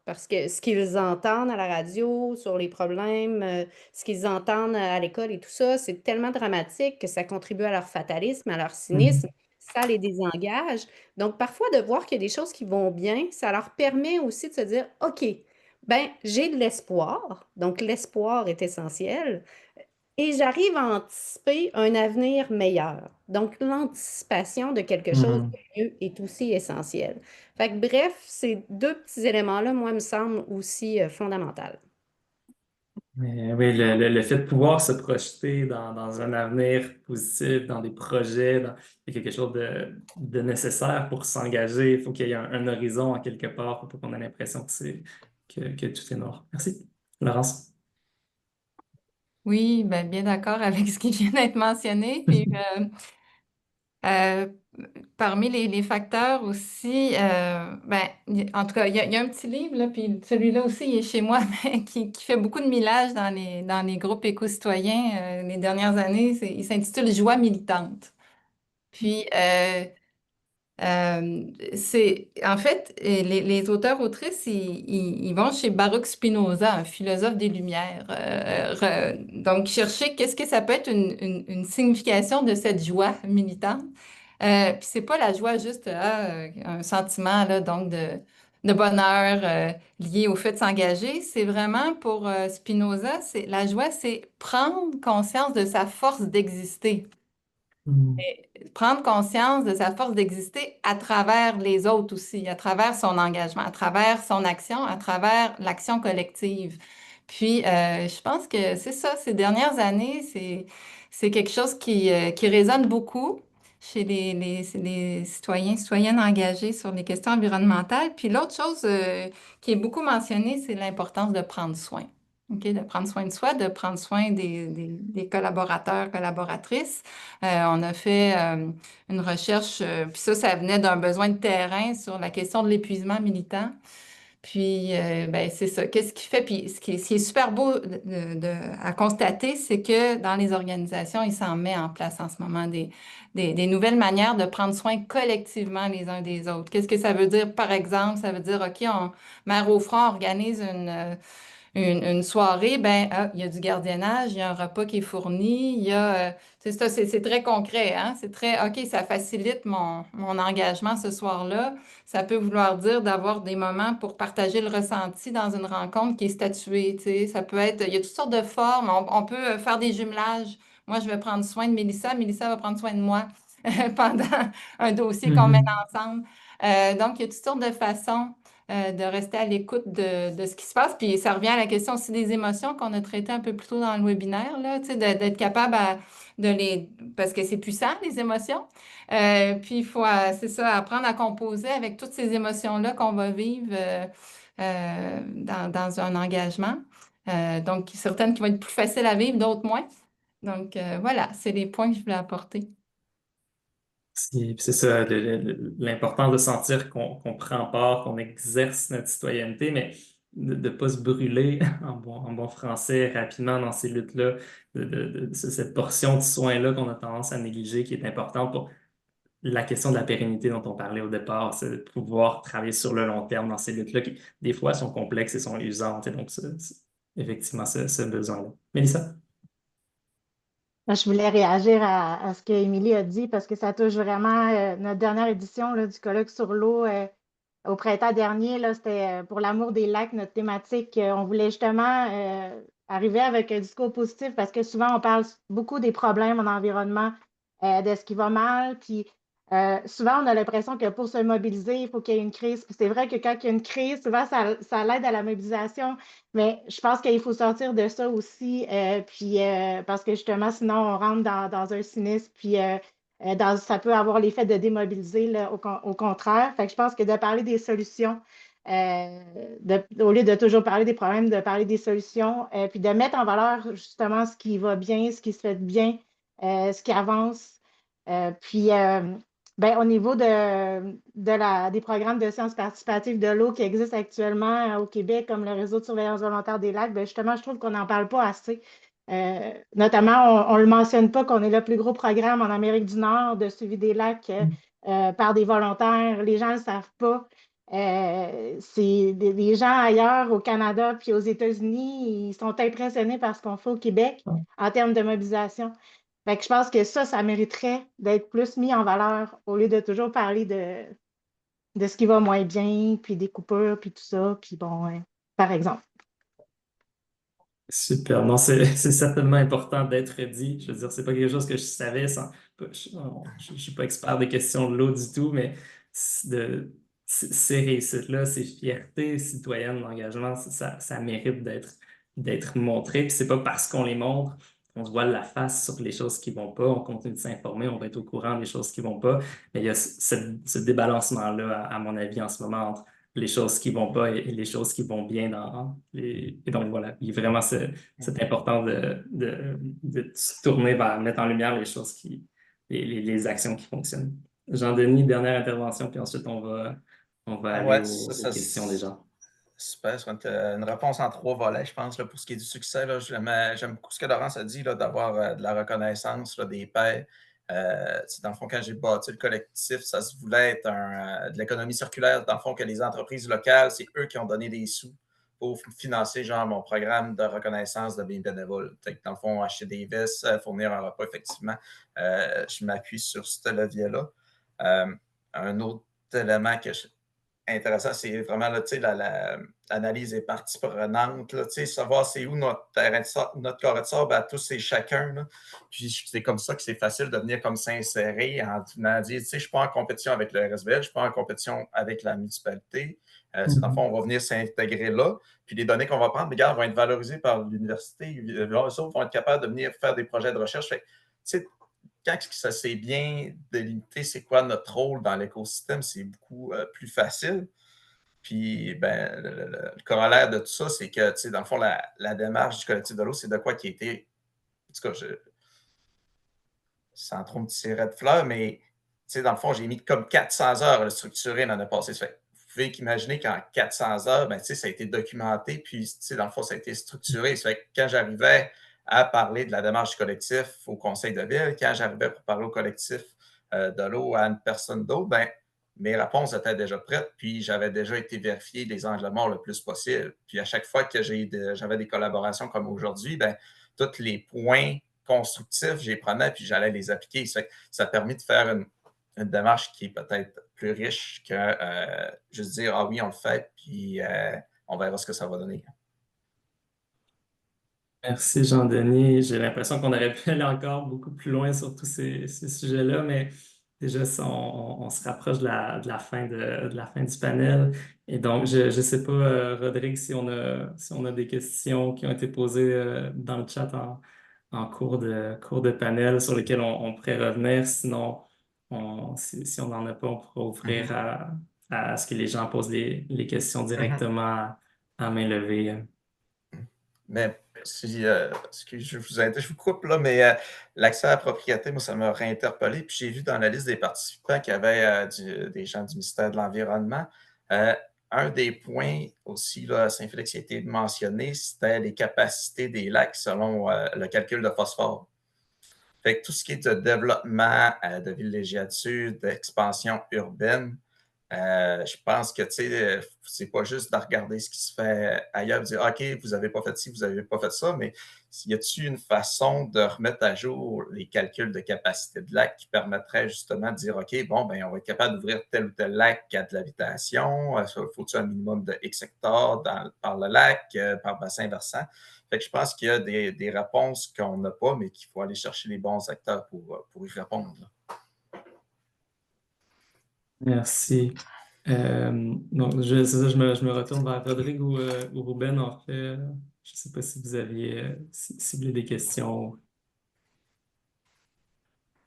parce que ce qu'ils entendent à la radio sur les problèmes, ce qu'ils entendent à l'école et tout ça, c'est tellement dramatique que ça contribue à leur fatalisme, à leur cynisme, ça les désengage. Donc parfois de voir qu'il y a des choses qui vont bien, ça leur permet aussi de se dire, OK, ben j'ai de l'espoir, donc l'espoir est essentiel. Et j'arrive à anticiper un avenir meilleur. Donc, l'anticipation de quelque chose de mieux est aussi essentielle. Fait que, bref, ces deux petits éléments-là, moi, me semblent aussi fondamentaux. Oui, le fait de pouvoir se projeter dans un avenir positif, dans des projets, il y a quelque chose de nécessaire pour s'engager. Il faut qu'il y ait un horizon à quelque part pour pas qu'on ait l'impression que tout est noir. Merci. Laurence? Oui, ben, bien d'accord avec ce qui vient d'être mentionné. Puis, parmi les facteurs aussi, en tout cas, il y a un petit livre, là, puis celui-là aussi, il est chez moi, mais qui fait beaucoup de millage dans les groupes éco-citoyens les dernières années. Il s'intitule Joie militante. Puis, en fait, les auteurs-autrices, ils vont chez Baruch Spinoza, un philosophe des Lumières. Donc, chercher qu'est-ce que ça peut être une signification de cette joie militante. Puis c'est pas la joie juste un sentiment là, donc de bonheur lié au fait de s'engager. C'est vraiment pour Spinoza, la joie, c'est prendre conscience de sa force d'exister. Prendre conscience de sa force d'exister à travers les autres aussi, à travers son engagement, à travers son action, à travers l'action collective. Puis, je pense que c'est ça, ces dernières années, c'est quelque chose qui résonne beaucoup chez les citoyennes engagées sur les questions environnementales. Puis l'autre chose qui est beaucoup mentionnée, c'est l'importance de prendre soin. OK, de prendre soin de soi, de prendre soin des collaborateurs, collaboratrices. On a fait une recherche, puis ça venait d'un besoin de terrain sur la question de l'épuisement militant. Puis, ben, c'est ça. Qu'est-ce qui fait? Puis, ce qui est super beau à constater, c'est que dans les organisations, il s'en met en place en ce moment des nouvelles manières de prendre soin collectivement les uns des autres. Qu'est-ce que ça veut dire? Par exemple, ça veut dire, OK, Mère au Front organise une soirée, ben, il y a du gardiennage, il y a un repas qui est fourni, il y a, c'est ça, c'est très concret, hein? C'est très, OK, ça facilite mon engagement ce soir-là. Ça peut vouloir dire d'avoir des moments pour partager le ressenti dans une rencontre qui est statuée, tu sais. Ça peut être, il y a toutes sortes de formes. On peut faire des jumelages. Moi, je vais prendre soin de Mélissa, Mélissa va prendre soin de moi pendant un dossier qu'on mène ensemble. Donc, il y a toutes sortes de façons de rester à l'écoute de ce qui se passe. Puis ça revient à la question aussi des émotions qu'on a traitées un peu plus tôt dans le webinaire, là, tu sais, d'être capable parce que c'est puissant, les émotions. Puis il faut, c'est ça, apprendre à composer avec toutes ces émotions-là qu'on va vivre dans un engagement. Donc, certaines qui vont être plus faciles à vivre, d'autres moins. Donc, voilà, c'est les points que je voulais apporter. C'est ça, l'importance de sentir qu'on prend part, qu'on exerce notre citoyenneté, mais de ne pas se brûler en bon français rapidement dans ces luttes-là, cette portion de soin-là qu'on a tendance à négliger, qui est importante pour la question de la pérennité dont on parlait au départ, c'est de pouvoir travailler sur le long terme dans ces luttes-là qui, des fois, sont complexes et sont usantes. Et donc, effectivement, ce besoin-là. Mélissa? Moi, je voulais réagir à ce qu'Émilie a dit parce que ça touche vraiment notre dernière édition là, du colloque sur l'eau au printemps dernier. Là, c'était pour l'amour des lacs, notre thématique. On voulait justement arriver avec un discours positif parce que souvent, on parle beaucoup des problèmes en environnement, de ce qui va mal. Puis souvent, on a l'impression que pour se mobiliser, il faut qu'il y ait une crise. Puis c'est vrai que quand il y a une crise, souvent, ça l'aide à la mobilisation. Mais je pense qu'il faut sortir de ça aussi, parce que justement, sinon, on rentre dans un cynisme, puis ça peut avoir l'effet de démobiliser, là, au contraire. Fait que je pense que de parler des solutions, au lieu de toujours parler des problèmes, de parler des solutions, puis de mettre en valeur justement ce qui va bien, ce qui se fait bien, ce qui avance. Ben, au niveau des programmes de sciences participatives de l'eau qui existent actuellement au Québec, comme le réseau de surveillance volontaire des lacs, ben, justement, je trouve qu'on n'en parle pas assez. Notamment, on ne le mentionne pas qu'on est le plus gros programme en Amérique du Nord de suivi des lacs par des volontaires. Les gens ne le savent pas. C'est des gens ailleurs, au Canada puis aux États-Unis, ils sont impressionnés par ce qu'on fait au Québec en termes de mobilisation. Fait que je pense que ça mériterait d'être plus mis en valeur au lieu de toujours parler de ce qui va moins bien, puis des coupures, puis tout ça. Puis bon, par exemple. Super. Non, c'est certainement important d'être dit. Je veux dire, c'est pas quelque chose que je savais je suis pas expert des questions de l'eau du tout, mais ces réussites-là, ces fiertés citoyennes d'engagement, ça mérite d'être montré. Puis c'est pas parce qu'on les montre qu'on se voile la face sur les choses qui vont pas. On continue de s'informer, on va être au courant des choses qui vont pas. Mais il y a ce débalancement-là, à mon avis, en ce moment, entre les choses qui vont pas et les choses qui vont bien et donc voilà, il y a vraiment cette importance de se tourner vers mettre en lumière les choses les actions qui fonctionnent. Jean-Denis, dernière intervention, puis ensuite on va aller Ouais, aux questions des gens. Super, c'est une réponse en 3 volets, je pense, là, pour ce qui est du succès. Là, j'aime beaucoup ce que Laurence a dit, là, d'avoir de la reconnaissance là, des pairs. Dans le fond, quand j'ai bâti le collectif, ça se voulait être de l'économie circulaire. Dans le fond, que les entreprises locales, c'est eux qui ont donné des sous pour financer genre mon programme de reconnaissance de mes bénévoles. Dans le fond, acheter des vestes, fournir un repas, effectivement. Je m'appuie sur ce levier-là. Un autre élément intéressant, c'est vraiment là, l'analyse des parties prenantes, là, savoir c'est où notre terrain de sable, notre carré de sable à tous et chacun. Là. Puis c'est comme ça que c'est facile de venir comme s'insérer en venant dire, je ne suis pas en compétition avec le RSBL, je ne suis pas en compétition avec la municipalité. Dans le fond, on va venir s'intégrer là. Puis les données qu'on va prendre, regarde, vont être valorisées par l'université. Eux autres vont être capables de venir faire des projets de recherche. Fait, quand ça s'est bien délimité, c'est quoi notre rôle dans l'écosystème, c'est beaucoup plus facile. Puis, ben, le corollaire de tout ça, c'est que, dans le fond, la démarche du collectif de l'eau, c'est de quoi qui a été, en tout cas, sans trop me tirer de fleurs, mais, dans le fond, j'ai mis comme 400 heures à le structurer l'année passée. Fait, vous pouvez imaginer qu'en 400 heures, ben, ça a été documenté, puis, dans le fond, ça a été structuré. Ça fait que quand j'arrivais à parler de la démarche du collectif au conseil de ville, quand j'arrivais pour parler au collectif de l'eau à une personne d'autre, ben, mes réponses étaient déjà prêtes, puis j'avais déjà été vérifier les angles morts le plus possible. Puis à chaque fois que j'avais des collaborations comme aujourd'hui, ben, tous les points constructifs, j'y prenais, puis j'allais les appliquer. Ça a permis de faire une démarche qui est peut-être plus riche que juste dire « Ah oui, on le fait, puis on verra ce que ça va donner ». Merci Jean-Denis. J'ai l'impression qu'on aurait pu aller encore beaucoup plus loin sur tous ces sujets-là, mais déjà, on se rapproche de la fin de la fin du panel. Et donc, je ne sais pas, Rodrigue, si on a des questions qui ont été posées dans le chat en cours de panel sur lesquelles on pourrait revenir. Sinon, si on n'en a pas, on pourra ouvrir à ce que les gens posent les questions directement à main levée. Mais je vous coupe là, mais l'accès à la propriété, moi, ça m'a réinterpellé. Puis j'ai vu dans la liste des participants qu'il y avait des gens du ministère de l'Environnement. Un des points aussi là, à Saint-Félix qui a été mentionné, c'était les capacités des lacs selon le calcul de phosphore. Fait que tout ce qui est de développement de villégiature, d'expansion urbaine, je pense que c'est pas juste de regarder ce qui se fait ailleurs et de dire OK, vous n'avez pas fait ci, vous n'avez pas fait ça, mais y a-t-il une façon de remettre à jour les calculs de capacité de lac qui permettrait justement de dire OK, bon, ben, on va être capable d'ouvrir tel ou tel lac qui a de l'habitation, faut-il un minimum de X hectares par le lac, par bassin versant? Fait que je pense qu'il y a des réponses qu'on n'a pas, mais qu'il faut aller chercher les bons acteurs pour y répondre. Là. Merci. Donc, c'est ça, je me retourne vers Rodrigue ou Ruben, en fait. Je ne sais pas si vous aviez ciblé des questions.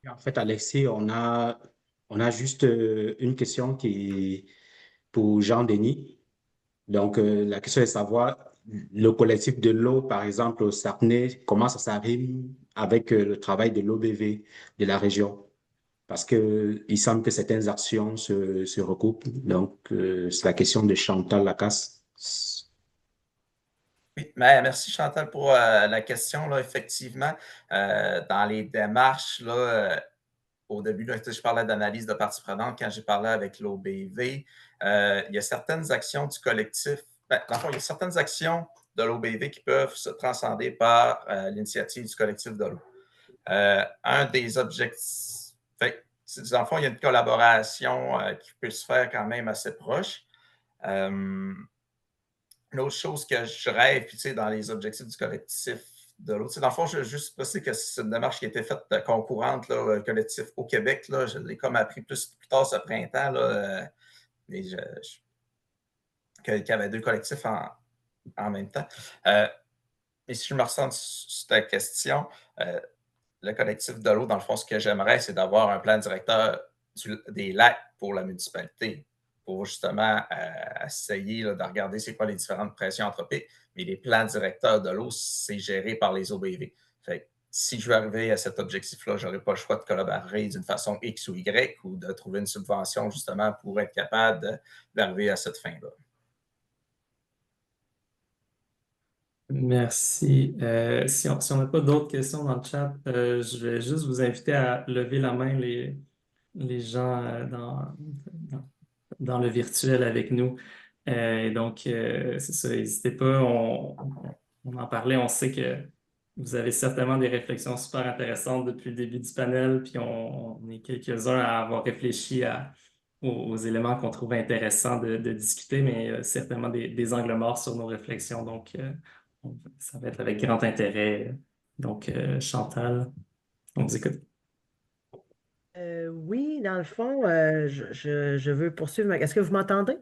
En fait, Alexis, on a juste une question qui est pour Jean-Denis. Donc, la question est de savoir, le collectif de l'eau, par exemple, au Sartenay, comment ça s'arrime avec le travail de l'OBV de la région? Parce qu'il semble que certaines actions se recoupent. Donc, c'est la question de Chantal Lacasse. Oui, mais merci Chantal pour la question. Là, effectivement, dans les démarches, là, au début, là, je parlais d'analyse de parties prenantes. Quand j'ai parlé avec l'OBV, il y a certaines actions du collectif. Dans le fond, il y a certaines actions de l'OBV qui peuvent se transcender par l'initiative du collectif de l'eau. Un des objectifs, dans le fond, il y a une collaboration qui peut se faire quand même assez proche. L'autre chose que je rêve, puis dans les objectifs du collectif de l'eau, dans le fond, je veux juste préciser que c'est une démarche qui a été faite concurrente, là, collectif au Québec. Là, je l'ai comme appris plus tard ce printemps, là, qu'il y avait deux collectifs en même temps. Et si je me ressens sur ta question, le collectif de l'eau, dans le fond, ce que j'aimerais, c'est d'avoir un plan directeur des lacs pour la municipalité, pour justement essayer là, de regarder c'est quoi les différentes pressions anthropiques. Mais les plans directeurs de l'eau, c'est géré par les OBV. Fait, si je veux arriver à cet objectif-là, je n'aurai pas le choix de collaborer d'une façon X ou Y ou de trouver une subvention justement pour être capable d'arriver à cette fin-là. Merci. Si on n'a pas d'autres questions dans le chat, je vais juste vous inviter à lever la main les gens dans le virtuel avec nous. Et donc, c'est ça, n'hésitez pas. On en parlait, on sait que vous avez certainement des réflexions super intéressantes depuis le début du panel, puis on est quelques-uns à avoir réfléchi aux éléments qu'on trouve intéressants de discuter, mais certainement des angles morts sur nos réflexions. Donc, ça va être avec grand intérêt. Donc, Chantal, on vous écoute. Oui, dans le fond, je veux poursuivre. Est-ce que vous m'entendez?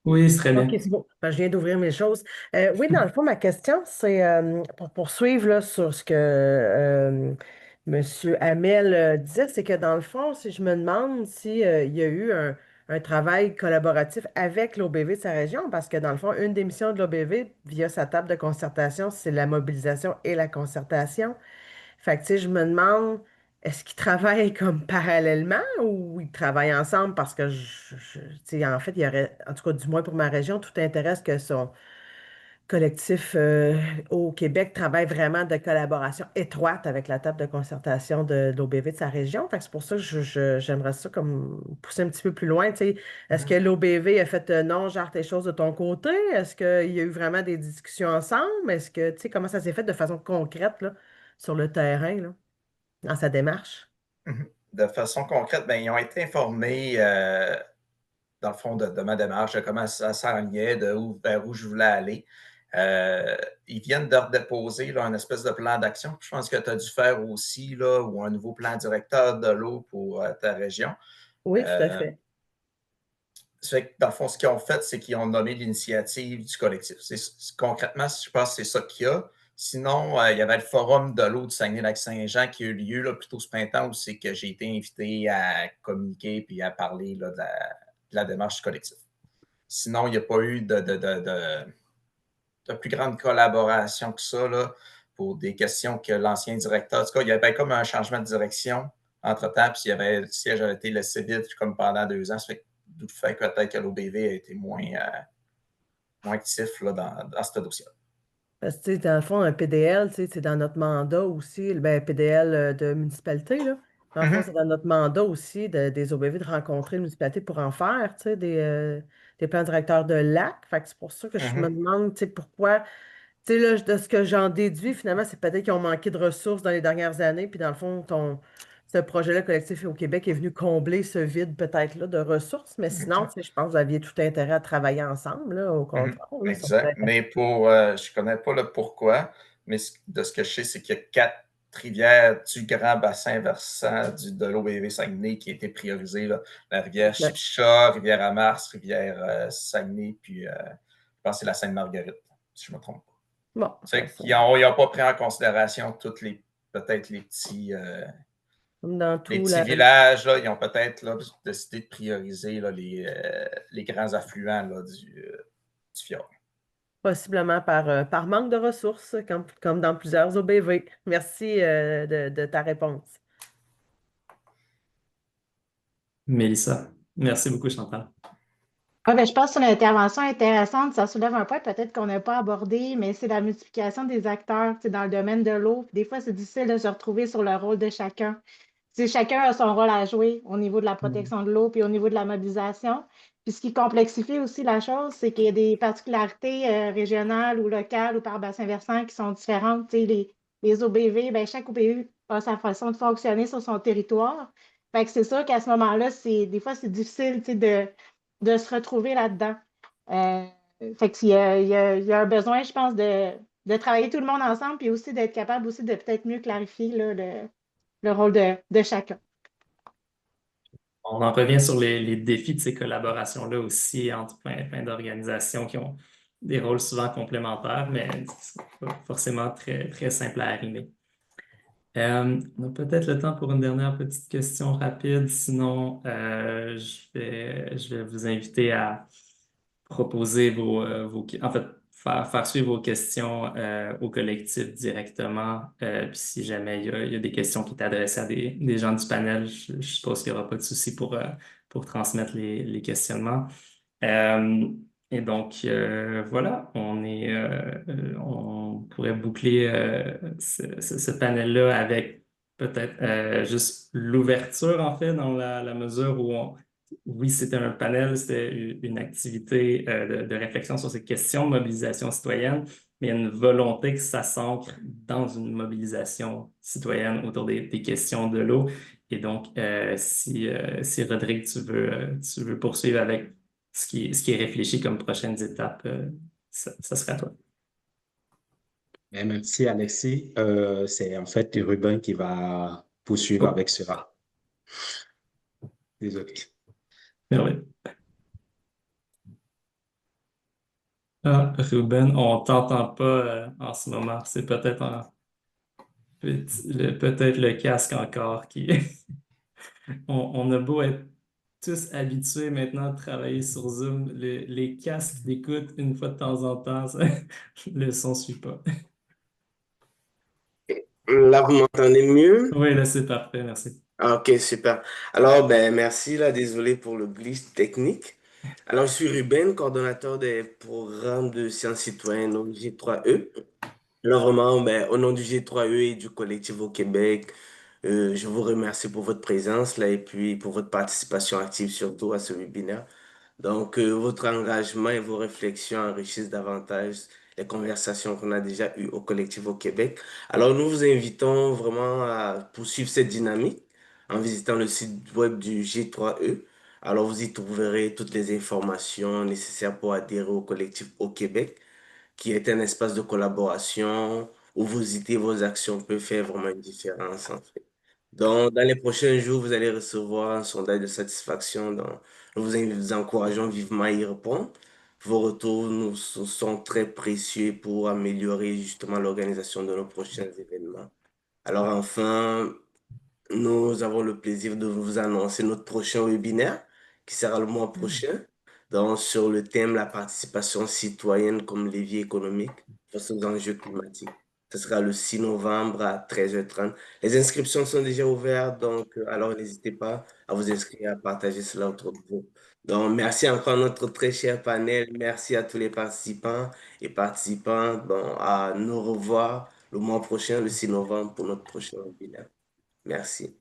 Oui, c'est très OK, bien. c'est bon. Je viens d'ouvrir mes choses. Oui, dans le fond, ma question, c'est pour poursuivre là, sur ce que M. Hamel disait, c'est que dans le fond, si je me demande s'il y a eu un travail collaboratif avec l'OBV de sa région, parce que dans le fond, une des missions de l'OBV via sa table de concertation, c'est la mobilisation et la concertation. Fait que, tu sais, je me demande, est-ce qu'ils travaillent comme parallèlement ou ils travaillent ensemble? Parce que, tu sais, en fait, il y aurait, en tout cas, du moins pour ma région, tout intérêt à ce que son collectif au Québec travaille vraiment de collaboration étroite avec la table de concertation de l'OBV de sa région. Fait que c'est pour ça que j'aimerais ça comme pousser un petit peu plus loin. Tu sais, est-ce que l'OBV a fait non, gère tes choses de ton côté? Est-ce qu'il y a eu vraiment des discussions ensemble? Est-ce que, tu sais, comment ça s'est fait de façon concrète là, sur le terrain, là, dans sa démarche? De façon concrète, ben, ils ont été informés, dans le fond, de ma démarche, de comment ça s'enlignait, vers où je voulais aller. Ils viennent de redéposer là, un espèce de plan d'action. Je pense que tu as dû faire aussi, là, ou un nouveau plan directeur de l'eau pour ta région. Oui, tout à fait. Ça fait que, dans le fond, ce qu'ils ont fait, c'est qu'ils ont nommé l'initiative du collectif. Concrètement, je pense que c'est ça qu'il y a. Sinon, il y avait le forum de l'eau du Saguenay-Lac-Saint-Jean qui a eu lieu là, plus tôt ce printemps, où c'est que j'ai été invité à communiquer puis à parler là, de la démarche du collectif. Sinon, il n'y a pas eu de plus grande collaboration que ça là, pour des questions que l'ancien directeur. En tout cas, il y avait comme un changement de direction entre-temps, puis le siège avait été laissé vide comme pendant 2 ans. Ça fait d'où le fait que peut-être que l'OBV a été moins actif là, dans ce dossier-là. Parce que, tu sais, dans le fond, un PDL, tu sais, c'est dans notre mandat aussi, ben, PDL de municipalité, là. Dans le fond, c'est dans notre mandat aussi des OBV de rencontrer une municipalité pour en faire, tu sais, des plans directeurs de lac. Fait que c'est pour ça que je me demande, tu sais, pourquoi, tu sais, là, de ce que j'en déduis, finalement, c'est peut-être qu'ils ont manqué de ressources dans les dernières années, puis dans le fond, ce projet-là collectif au Québec est venu combler ce vide peut-être là de ressources, mais sinon, tu sais, je pense que vous aviez tout intérêt à travailler ensemble, là, au contraire. Là, ça Exact. serait- Mais je ne connais pas le pourquoi, mais de ce que je sais, c'est qu'il y a 4 rivières du grand bassin versant de l'OBV Saguenay qui a été priorisée. Là. La rivière Chipcha, rivière Amars, rivière Saguenay, puis je pense que c'est la Sainte-Marguerite, si je ne me trompe pas. Bon, Ils n'ont pas pris en considération peut-être les petits, villages. Là, ils ont peut-être décidé de prioriser là, les grands affluents là, du fjord. Possiblement par manque de ressources, comme dans plusieurs OBV. Merci de ta réponse. Mélissa, merci beaucoup, Chantal. Ouais, ben, je pense que c'est une intervention intéressante. Ça soulève un point peut-être qu'on n'a pas abordé, mais c'est la multiplication des acteurs dans le domaine de l'eau. Des fois, c'est difficile de se retrouver sur le rôle de chacun. Chacun a son rôle à jouer au niveau de la protection de l'eau puis au niveau de la mobilisation. Puis ce qui complexifie aussi la chose, c'est qu'il y a des particularités régionales ou locales ou par bassin versant qui sont différentes. Les OBV, ben, chaque OBV a sa façon de fonctionner sur son territoire. Fait que c'est sûr qu'à ce moment-là, des fois, c'est difficile de se retrouver là-dedans. Fait qu'il y a un besoin, je pense, de travailler tout le monde ensemble, puis aussi d'être capable aussi de peut-être mieux clarifier là, le rôle de chacun. On en revient sur les défis de ces collaborations-là aussi entre plein d'organisations qui ont des rôles souvent complémentaires, mais c'est pas forcément très, très simple à arrimer. On a peut-être le temps pour une dernière petite question rapide, sinon je vais vous inviter à proposer en fait, faire suivre vos questions au collectif directement. Puis si jamais il y a des questions qui sont adressées à des gens du panel, je suppose qu'il n'y aura pas de souci pour transmettre les questionnements. Et donc, voilà, on pourrait boucler ce panel-là avec peut-être juste l'ouverture, en fait, dans la mesure où oui, c'était un panel, c'était une activité de réflexion sur ces questions de mobilisation citoyenne, mais il y a une volonté que ça s'ancre dans une mobilisation citoyenne autour des questions de l'eau. Et donc, si Rodrigue, tu veux poursuivre avec ce qui est réfléchi comme prochaines étapes, ça sera à toi. Mais merci, Alexis. C'est en fait Ruben qui va poursuivre Oh, avec cela. Désolé. merveilleux. Ah, Ruben, on t'entend pas en ce moment. C'est peut-être le casque encore qui. On a beau être tous habitués maintenant de travailler sur Zoom, les casques d'écoute, une fois de temps en temps, le son ne suit pas. Là, vous m'entendez mieux? Oui, là, c'est parfait, merci. Ah, ok, super. Alors, ben, merci, là, désolé pour le glitch technique. Alors, je suis Ruben, coordonnateur des programmes de sciences citoyennes au G3E. Alors, vraiment, ben, au nom du G3E et du collectif au Québec, je vous remercie pour votre présence, là, et puis pour votre participation active, surtout à ce webinaire. Donc, votre engagement et vos réflexions enrichissent davantage les conversations qu'on a déjà eues au collectif au Québec. Alors, nous vous invitons vraiment à poursuivre cette dynamique en visitant le site web du G3E. Alors, vous y trouverez toutes les informations nécessaires pour adhérer au collectif au Québec, qui est un espace de collaboration où vos idées, vos actions peuvent faire vraiment une différence, en fait. Donc, dans les prochains jours, vous allez recevoir un sondage de satisfaction. Donc, nous vous encourageons vivement à y répondre. Vos retours nous sont très précieux pour améliorer justement l'organisation de nos prochains événements. Alors enfin, nous avons le plaisir de vous annoncer notre prochain webinaire qui sera le mois prochain, donc sur le thème la participation citoyenne comme levier économique face aux enjeux climatiques. Ce sera le 6 novembre à 13h30. Les inscriptions sont déjà ouvertes, donc alors n'hésitez pas à vous inscrire, à partager cela autour de vous. Donc, merci encore à notre très cher panel. Merci à tous les participants et participantes. Bon, à nous revoir le mois prochain, le 6 novembre, pour notre prochain webinaire. Merci.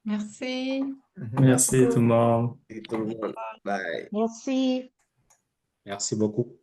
Merci. Merci tout le monde. Et tout le monde. Bye. Merci. Merci beaucoup.